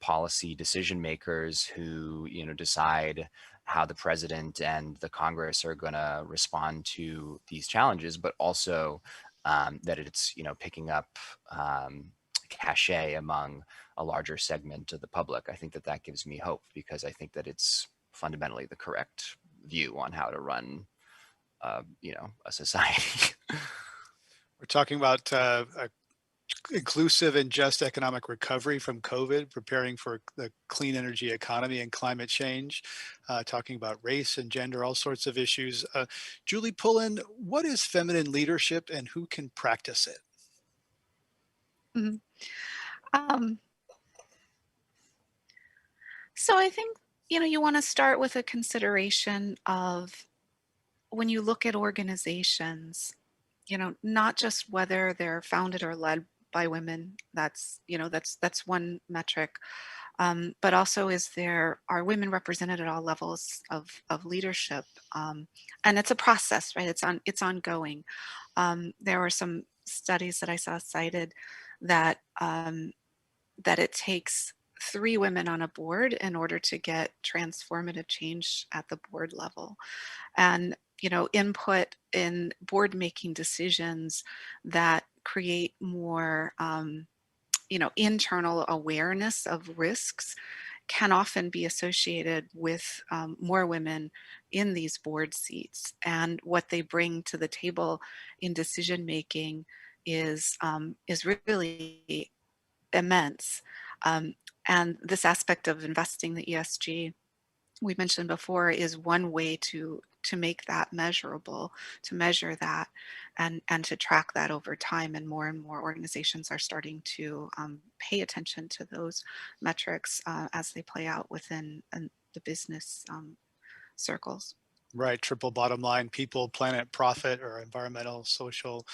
policy decision makers who, decide how the president and the Congress are going to respond to these challenges, but also that it's, picking up cachet among a larger segment of the public. I think that gives me hope, because I think that it's fundamentally the correct view on how to run, a society. We're talking about a inclusive and just economic recovery from COVID, preparing for the clean energy economy and climate change, talking about race and gender, all sorts of issues. Julie Pullen, what is feminine leadership and who can practice it? Mhm. So I think, you want to start with a consideration of when you look at organizations, not just whether they're founded or led by women. That's one metric. But also, are women represented at all levels of leadership? And it's a process, right? It's ongoing. There were some studies that I saw cited that that it takes 3 women on a board in order to get transformative change at the board level. And input in board making decisions that create more internal awareness of risks can often be associated with more women in these board seats. And what they bring to the table in decision making is really immense. And this aspect of investing the ESG we mentioned before is one way to make that measurable, to measure that, and to track that over time. And more organizations are starting to pay attention to those metrics as they play out within the business circles. Right, triple bottom line: people, planet, profit, or environmental, social,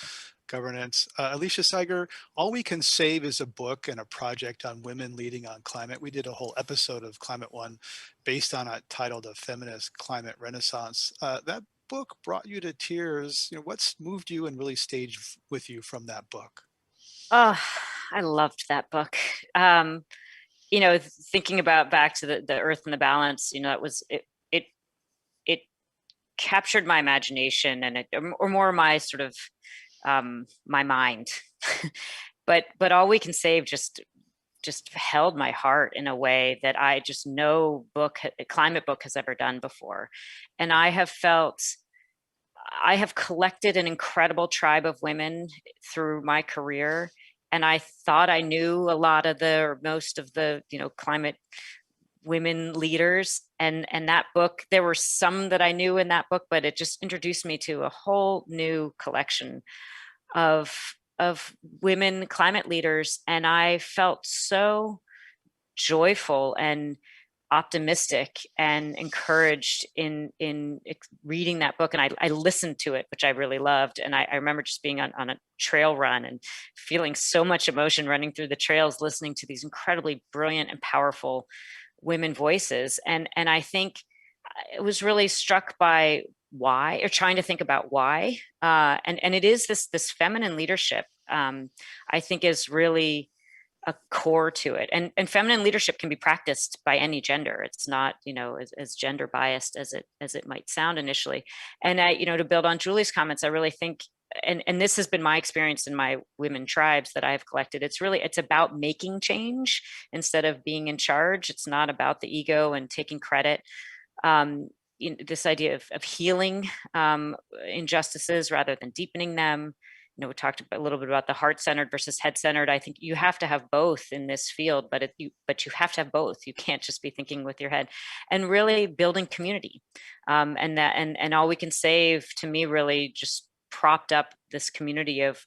governance. Alicia Seiger, All We Can Save is a book and a project on women leading on climate. We did a whole episode of Climate One based on it, titled A Feminist Climate Renaissance. That book brought you to tears. What's moved you and really stayed with you from that book? Oh, I loved that book. Thinking about back to the Earth and the Balance, that was it captured my imagination and or more my sort of my mind. but All We Can Save just held my heart in a way that I just no climate book has ever done before. And I have collected an incredible tribe of women through my career. And I thought I knew most of the, climate women leaders. And that book, there were some that I knew in that book, but it just introduced me to a whole new collection of women climate leaders. And I felt so joyful and optimistic and encouraged in reading that book. And I listened to it, which I really loved. And I remember just being on a trail run and feeling so much emotion running through the trails, listening to these incredibly brilliant and powerful women voices. And I think I was really struck by why, or trying to think about why. And it is this feminine leadership, I think, is really a core to it. And feminine leadership can be practiced by any gender. It's not, as gender biased as it might sound initially. And to build on Julie's comments, I really think, and this has been my experience in my women tribes that I've collected, it's about making change instead of being in charge. It's not about the ego and taking credit. This idea of healing injustices rather than deepening them. We talked a little bit about the heart-centered versus head-centered. I think you have to have both in this field, but you have to have both. You can't just be thinking with your head. And really building community, and All We Can Save, to me, really just propped up this community of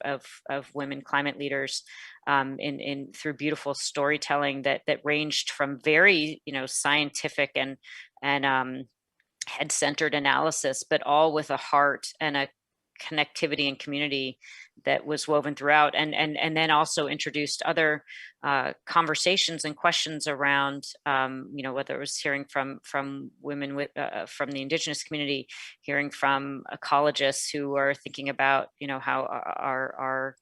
women climate leaders through beautiful storytelling that ranged from very scientific and head-centered analysis, but all with a heart and a connectivity and community that was woven throughout, and then also introduced other conversations and questions around, whether it was hearing from women from the Indigenous community, hearing from ecologists who are thinking about, how our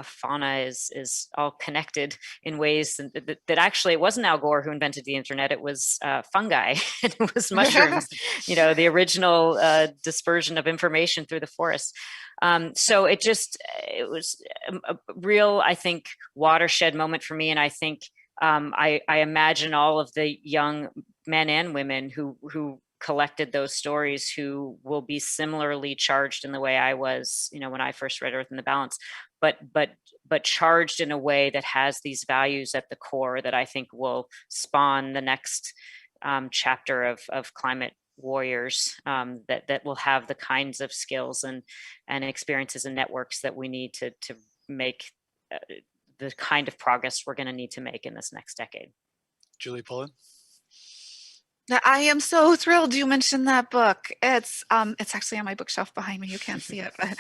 fauna is all connected in ways that actually it wasn't Al Gore who invented the internet. It was fungi. It was mushrooms. The original dispersion of information through the forest. So it was a real, I think, watershed moment for me. And I think I imagine all of the young men and women who collected those stories, who will be similarly charged in the way I was, when I first read Earth in the Balance, but charged in a way that has these values at the core that I think will spawn the next chapter of climate warriors that will have the kinds of skills and experiences and networks that we need to make the kind of progress we're going to need to make in this next decade. Julie Pullen. I am so thrilled you mentioned that book. It's actually on my bookshelf behind me. You can't see it, but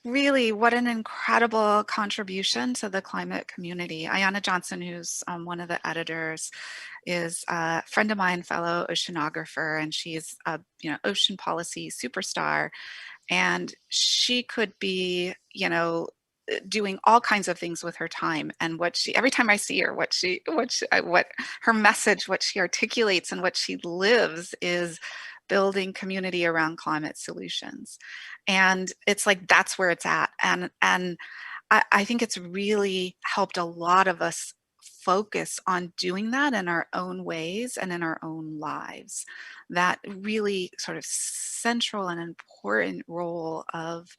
really, what an incredible contribution to the climate community. Ayanna Johnson, who's one of the editors, is a friend of mine, fellow oceanographer, and she's a ocean policy superstar. And she could be, doing all kinds of things with her time, and every time I see her, what her message, what she articulates and what she lives is building community around climate solutions. And it's like, that's where it's at. And I think it's really helped a lot of us focus on doing that in our own ways and in our own lives. That really sort of central and important role of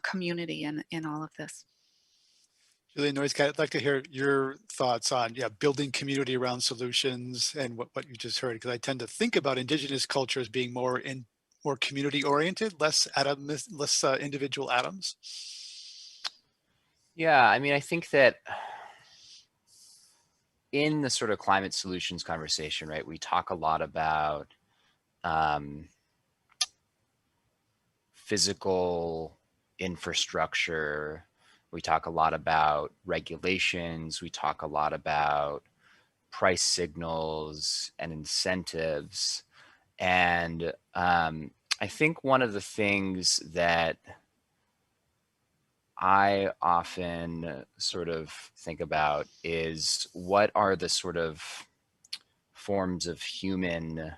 community in all of this. Julie Noiscott, I'd like to hear your thoughts on building community around solutions and what you just heard, because I tend to think about Indigenous culture as being more community oriented, less individual atoms. Yeah, I mean, I think that in the sort of climate solutions conversation, right, we talk a lot about physical infrastructure. We talk a lot about regulations. We talk a lot about price signals and incentives. And I think one of the things that I often sort of think about is, what are the sort of forms of human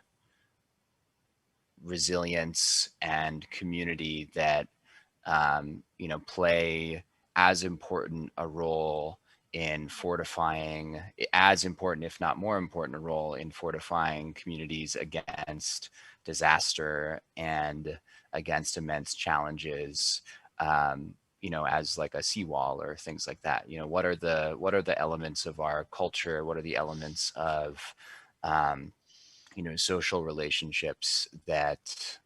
resilience and community that play as important a role in fortifying, as important, if not more important, a role in fortifying communities against disaster and against immense challenges, as like a seawall or things like that. What are the elements of our culture? What are the elements of social relationships that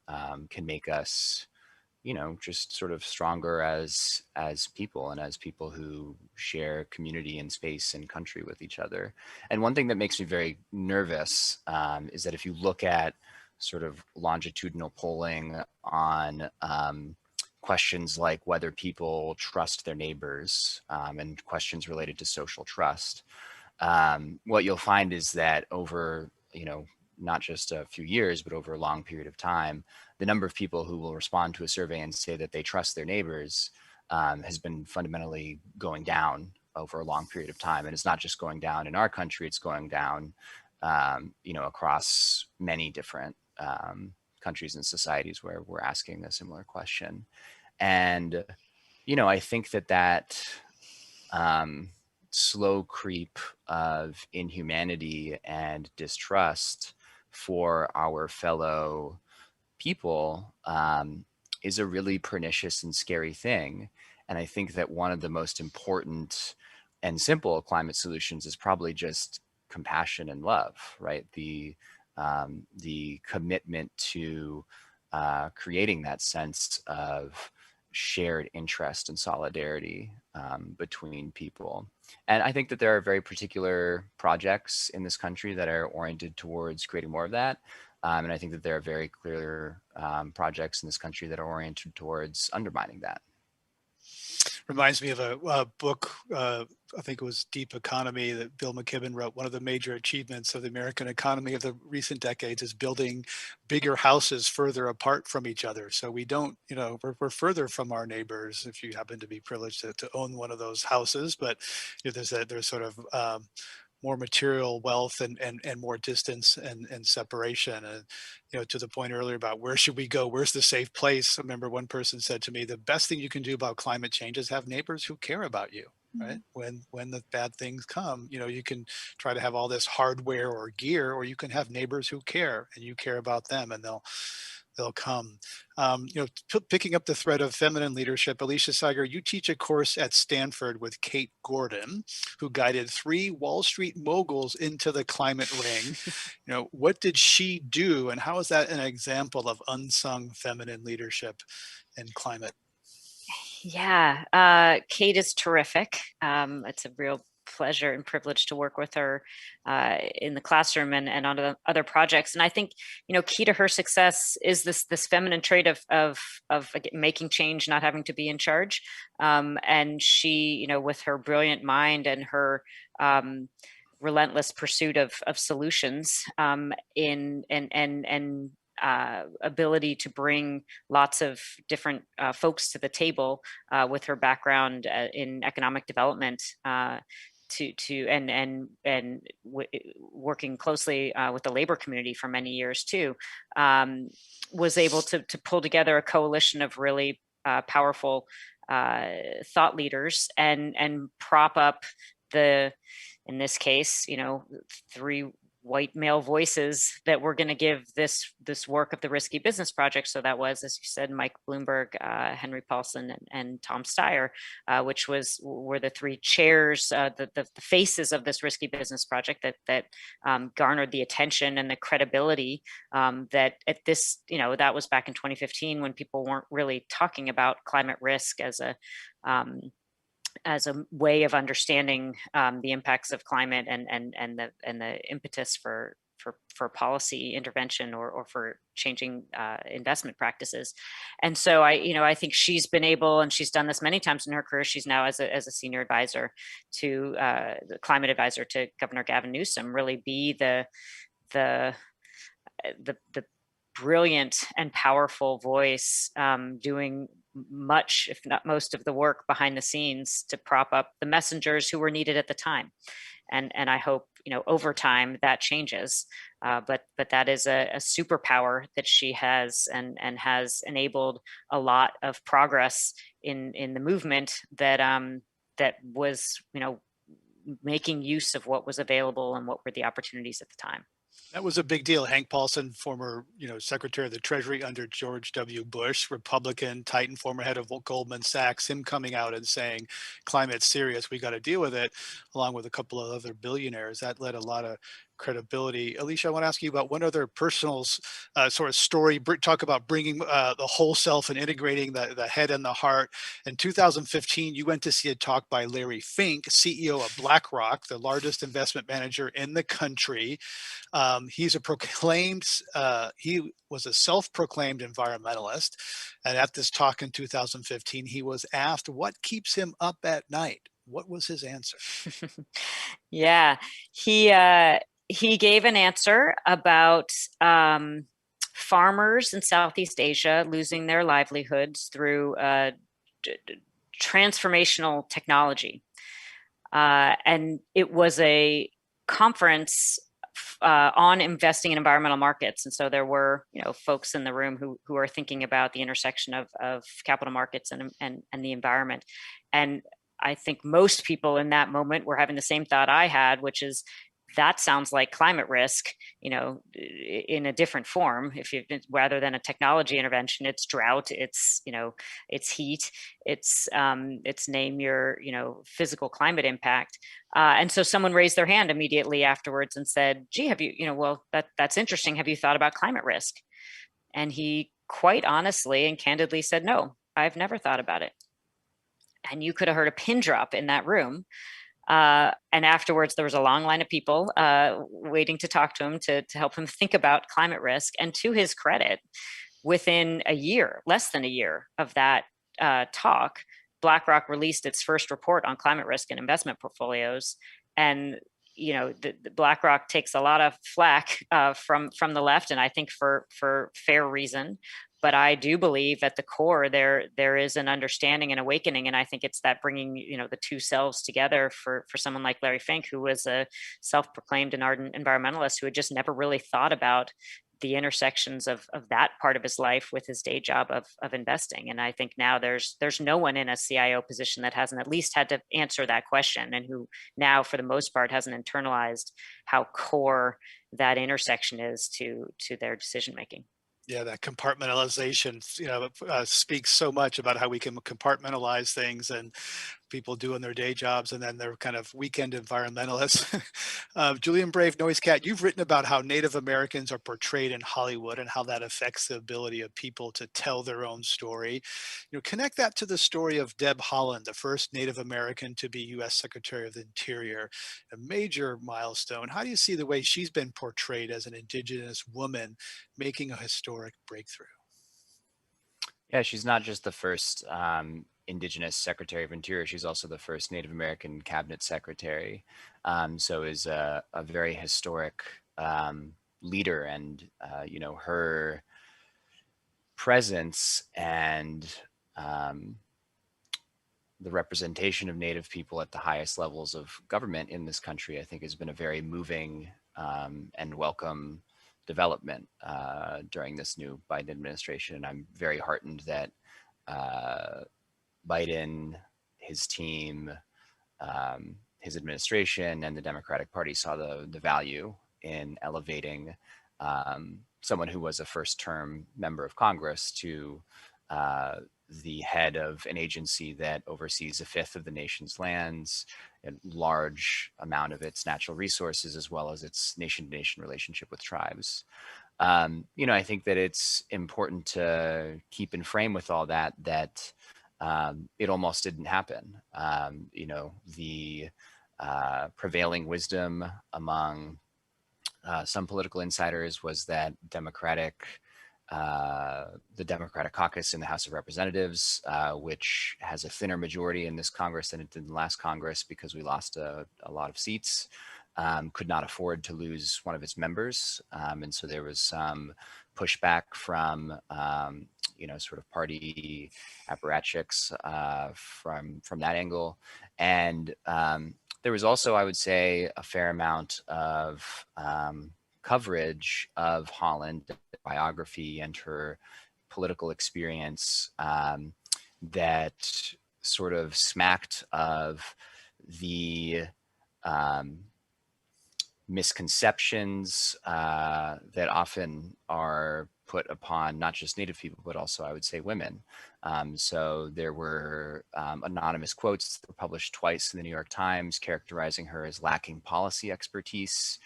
can make us just sort of stronger as people, and as people who share community and space and country with each other. And one thing that makes me very nervous is that if you look at sort of longitudinal polling on questions like whether people trust their neighbors, and questions related to social trust, what you'll find is that over, not just a few years, but over a long period of time, the number of people who will respond to a survey and say that they trust their neighbors has been fundamentally going down over a long period of time. And it's not just going down in our country, it's going down, across many different countries and societies where we're asking a similar question. And, I think that slow creep of inhumanity and distrust for our fellow people is a really pernicious and scary thing. And I think that one of the most important and simple climate solutions is probably just compassion and love, right? The commitment to creating that sense of shared interest and solidarity between people. And I think that there are very particular projects in this country that are oriented towards creating more of that. And I think that there are very clear projects in this country that are oriented towards undermining that. Reminds me of a book, I think it was Deep Economy, that Bill McKibben wrote. One of the major achievements of the American economy of the recent decades is building bigger houses further apart from each other. So we don't, we're further from our neighbors if you happen to be privileged to own one of those houses. But there's sort of more material wealth and more distance and separation. And to the point earlier about where should we go, where's the safe place? I remember one person said to me, the best thing you can do about climate change is have neighbors who care about you. Right? When the bad things come, you can try to have all this hardware or gear, or you can have neighbors who care and you care about them, and they'll come. Picking up the thread of feminine leadership, Alicia Saiger, you teach a course at Stanford with Kate Gordon, who guided 3 Wall Street moguls into the climate ring. What did she do, and how is that an example of unsung feminine leadership in climate? Yeah, Kate is terrific. It's a real pleasure and privilege to work with her in the classroom and on other projects. And I think, key to her success is this feminine trait of making change, not having to be in charge. And she, with her brilliant mind and her relentless pursuit of solutions ability to bring lots of different folks to the table with her background in economic development working closely with the labor community for many years too, was able to pull together a coalition of really powerful thought leaders and prop up in this case, 3 white male voices that were going to give this work of the Risky Business Project. So that was, as you said, Mike Bloomberg, Henry Paulson, and Tom Steyer, which were the 3 chairs, the faces of this Risky Business Project that garnered the attention and the credibility that at this, that was back in 2015 when people weren't really talking about climate risk as a way of understanding the impacts of climate and the impetus for policy intervention or for changing investment practices. And so I think she's been able, and she's done this many times in her career. She's now as a senior advisor to the climate advisor to Governor Gavin Newsom, really be the brilliant and powerful voice doing much, if not most, of the work behind the scenes to prop up the messengers who were needed at the time. And I hope, over time that changes. But that is a superpower that she has and has enabled a lot of progress in the movement that was, making use of what was available and what were the opportunities at the time. That was a big deal. Hank Paulson, former, Secretary of the Treasury under George W. Bush, Republican, Titan, former head of Goldman Sachs, him coming out and saying, climate's serious, we got to deal with it, along with a couple of other billionaires. That led a lot of credibility. Alicia, I want to ask you about one other personal sort of story. Talk about bringing the whole self and integrating the head and the heart. In 2015, you went to see a talk by Larry Fink, CEO of BlackRock, the largest investment manager in the country. He's he was a self-proclaimed environmentalist. And at this talk in 2015, he was asked what keeps him up at night. What was his answer? Yeah, he gave an answer about farmers in Southeast Asia losing their livelihoods through transformational technology. And it was a conference on investing in environmental markets. And so there were, folks in the room who are thinking about the intersection of capital markets and the environment. And I think most people in that moment were having the same thought I had, which is, that sounds like climate risk, in a different form. Rather than a technology intervention, it's drought, it's heat, it's name your, physical climate impact. And so someone raised their hand immediately afterwards and said, gee, have you, well, that's interesting. Have you thought about climate risk? And he quite honestly and candidly said, no, I've never thought about it. And you could have heard a pin drop in that room. And afterwards, there was a long line of people waiting to talk to him to help him think about climate risk. And to his credit, within a year, less than a year of that talk, BlackRock released its first report on climate risk in investment portfolios. And the BlackRock takes a lot of flack from the left, and I think for fair reason. But I do believe at the core there is an understanding and awakening, and I think it's that bringing the two selves together for someone like Larry Fink, who was a self-proclaimed and ardent environmentalist who had just never really thought about the intersections of that part of his life with his day job of investing. And I think now there's no one in a CIO position that hasn't at least had to answer that question, and who now, for the most part, hasn't internalized how core that intersection is to their decision making. Yeah, that compartmentalization, speaks so much about how we can compartmentalize things, and people doing their day jobs and then they're kind of weekend environmentalists. Julian Brave, NoiseCat, you've written about how Native Americans are portrayed in Hollywood and how that affects the ability of people to tell their own story. Connect that to the story of Deb Haaland, the first Native American to be U.S. Secretary of the Interior, a major milestone. How do you see the way she's been portrayed as an Indigenous woman making a historic breakthrough? Yeah, she's not just the first Indigenous Secretary of Interior, she's also the first Native American Cabinet Secretary. So is a very historic leader, and her presence and the representation of Native people at the highest levels of government in this country, I think, has been a very moving and welcome development during this new Biden administration. And I'm very heartened that Biden, his team, his administration, and the Democratic Party saw the value in elevating someone who was a first-term member of Congress to the head of an agency that oversees a fifth of the nation's lands, a large amount of its natural resources, as well as its nation-to-nation relationship with tribes. I think that it's important to keep in frame with all that it almost didn't happen. The prevailing wisdom among some political insiders was that the Democratic caucus in the House of Representatives, which has a thinner majority in this Congress than it did in the last Congress because we lost a lot of seats, could not afford to lose one of its members. And so there was some pushback from, sort of party apparatchiks from that angle. And there was also, I would say, a fair amount of coverage of Haaland, biography, and her political experience that sort of smacked of the misconceptions that often are put upon not just Native people, but also, I would say, women. So there were anonymous quotes that were published twice in the New York Times characterizing her as lacking policy expertise,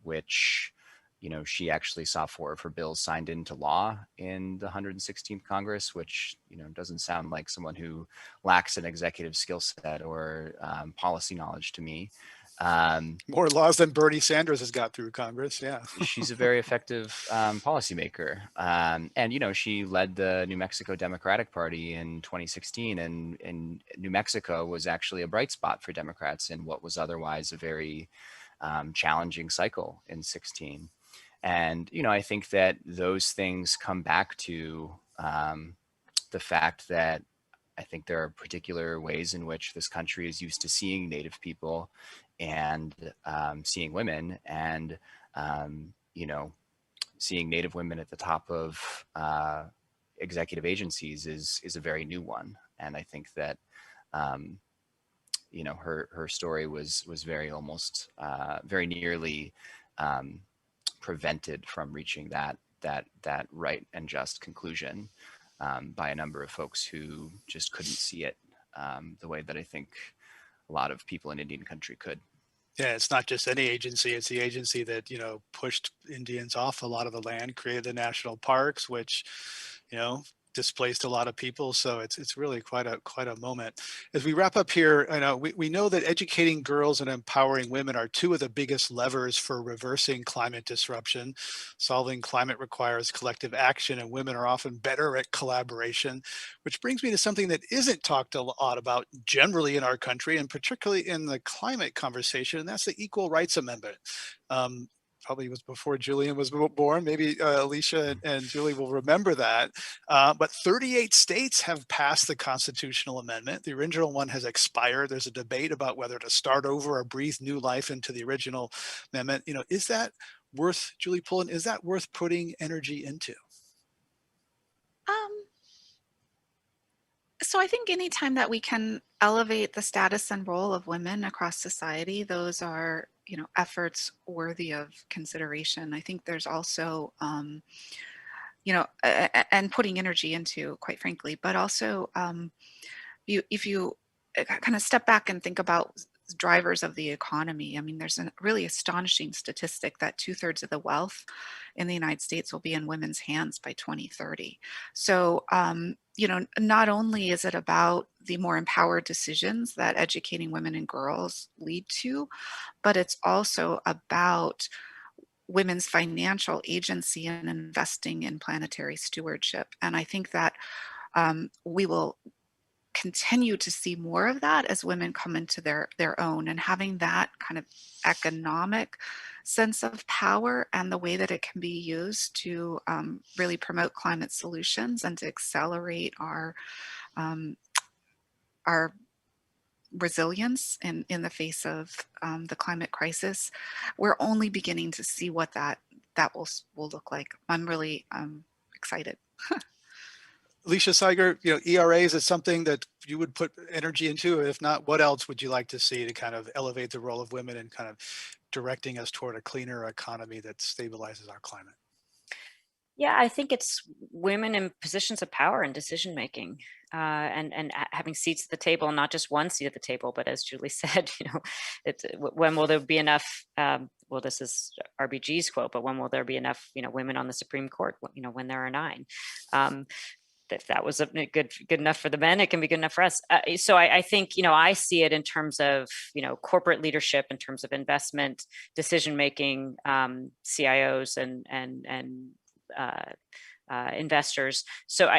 which she actually saw 4 of her bills signed into law in the 116th Congress, which, doesn't sound like someone who lacks an executive skill set or policy knowledge to me. More laws than Bernie Sanders has got through Congress. Yeah. She's a very effective policymaker. And, she led the New Mexico Democratic Party in 2016, and New Mexico was actually a bright spot for Democrats in what was otherwise a very challenging cycle in 16. And, I think that those things come back to the fact that I think there are particular ways in which this country is used to seeing Native people and seeing women, and, seeing Native women at the top of executive agencies is a very new one. And I think that, her story was very almost very nearly prevented from reaching that right and just conclusion by a number of folks who just couldn't see it the way that I think a lot of people in Indian country could. Yeah, it's not just any agency, it's the agency that, pushed Indians off a lot of the land, created the national parks, which, displaced a lot of people. So it's really quite a moment. As we wrap up here, I know we know that educating girls and empowering women are two of the biggest levers for reversing climate disruption. Solving climate requires collective action, and women are often better at collaboration, which brings me to something that isn't talked a lot about generally in our country, and particularly in the climate conversation, and that's the Equal Rights Amendment. Probably was before Julian was born. Maybe Alicia and Julie will remember that. But 38 states have passed the constitutional amendment. The original one has expired. There's a debate about whether to start over or breathe new life into the original amendment. You know, is that worth, Julie Pullen, is that worth putting energy into? So I think anytime that we can elevate the status and role of women across society, those are, you know, efforts worthy of consideration. I think there's also, you know, and putting energy into, quite frankly, but also if you kind of step back and think about drivers of the economy, I mean, there's a really astonishing statistic that 2/3 of the wealth in the United States will be in women's hands by 2030. So, you know, not only is it about the more empowered decisions that educating women and girls lead to, but it's also about women's financial agency and investing in planetary stewardship. And I think that we will continue to see more of that as women come into their own, and having that kind of economic sense of power and the way that it can be used to really promote climate solutions and to accelerate our resilience in the face of the climate crisis. We're only beginning to see what that will look like. I'm really excited. Alicia Seiger, you know, ERA, is it something that you would put energy into? If not, what else would you like to see to kind of elevate the role of women and kind of directing us toward a cleaner economy that stabilizes our climate? Yeah, I think it's women in positions of power and decision making, and having seats at the table, not just one seat at the table, but as Julie said, you know, when will there be enough? Well, this is RBG's quote, but when will there be enough, you know, women on the Supreme Court? You know, when there are 9. If that was good enough for the men, it can be good enough for us. So I think, you know, I see it in terms of, you know, corporate leadership, in terms of investment, decision making, CIOs and investors. So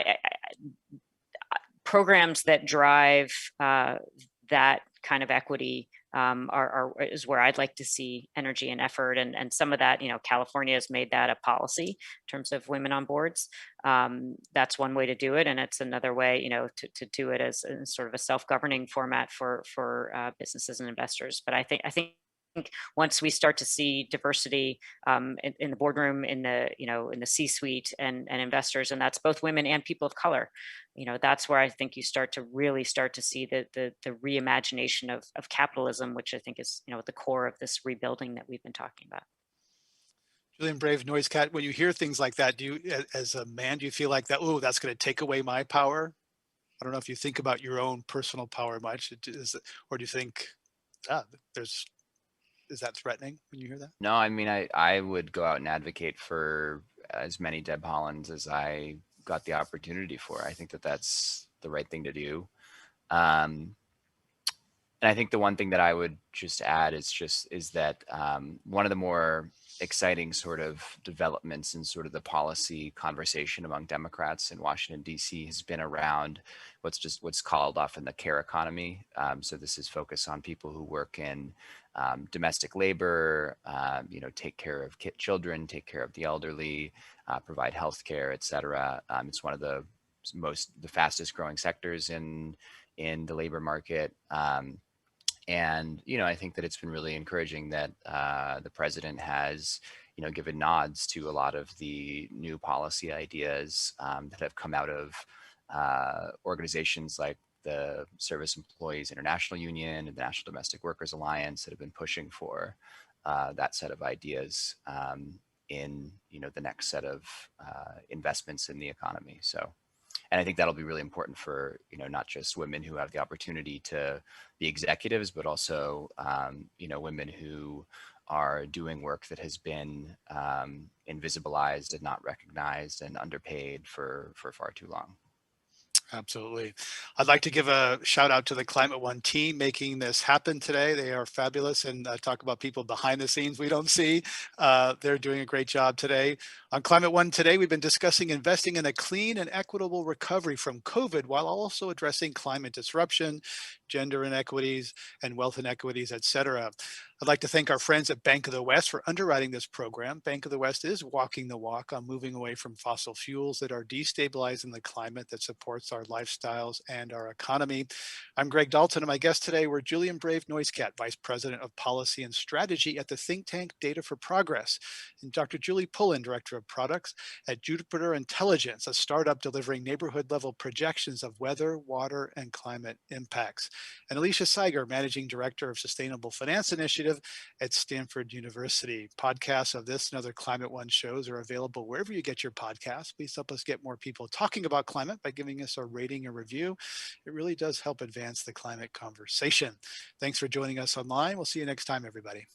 programs that drive that kind of equity is where I'd like to see energy and effort, and some of that, you know, California has made that a policy in terms of women on boards. That's one way to do it, and it's another way, you know, to do it as sort of a self-governing format for businesses and investors. But I think once we start to see diversity in the boardroom, in the, you know, in the C-suite and investors, and that's both women and people of color, you know, that's where I think you start to see the reimagination of capitalism, which I think is, you know, at the core of this rebuilding that we've been talking about. Julian Brave, Noise Cat, when you hear things like that, do you, as a man, do you feel like that, oh, that's going to take away my power? I don't know if you think about your own personal power much, or do you think, is that threatening when you hear that? No, I mean, I would go out and advocate for as many Deb Hollands as I got the opportunity for. I think that that's the right thing to do. And I think the one thing that I would just add is that one of the more exciting sort of developments in sort of the policy conversation among Democrats in Washington, D.C. has been around what's called often the care economy. So this is focused on people who work in domestic labor, you know, take care of children, take care of the elderly, provide health care, et cetera. It's one of the fastest growing sectors in the labor market. And, you know, I think that it's been really encouraging that the president has, you know, given nods to a lot of the new policy ideas that have come out of organizations like the Service Employees International Union and the National Domestic Workers Alliance that have been pushing for that set of ideas in, you know, the next set of investments in the economy. So. And I think that'll be really important for, you know, not just women who have the opportunity to be executives, but also, you know, women who are doing work that has been invisibilized and not recognized and underpaid for far too long. Absolutely. I'd like to give a shout out to the Climate One team making this happen today. They are fabulous, and talk about people behind the scenes we don't see. They're doing a great job today. On Climate One today, we've been discussing investing in a clean and equitable recovery from COVID while also addressing climate disruption, gender inequities, and wealth inequities, et cetera. I'd like to thank our friends at Bank of the West for underwriting this program. Bank of the West is walking the walk on moving away from fossil fuels that are destabilizing the climate that supports our lifestyles and our economy. I'm Greg Dalton, and my guests today were Julian Brave Noiscat, Vice President of Policy and Strategy at the think tank Data for Progress, and Dr. Julie Pullen, Director of Products at Jupiter Intelligence, a startup delivering neighborhood-level projections of weather, water, and climate impacts, and Alicia Seiger, Managing Director of Sustainable Finance Initiative at Stanford University. Podcasts of this and other Climate One shows are available wherever you get your podcasts. Please help us get more people talking about climate by giving us a rating and review. It really does help advance the climate conversation. Thanks for joining us online. We'll see you next time, everybody.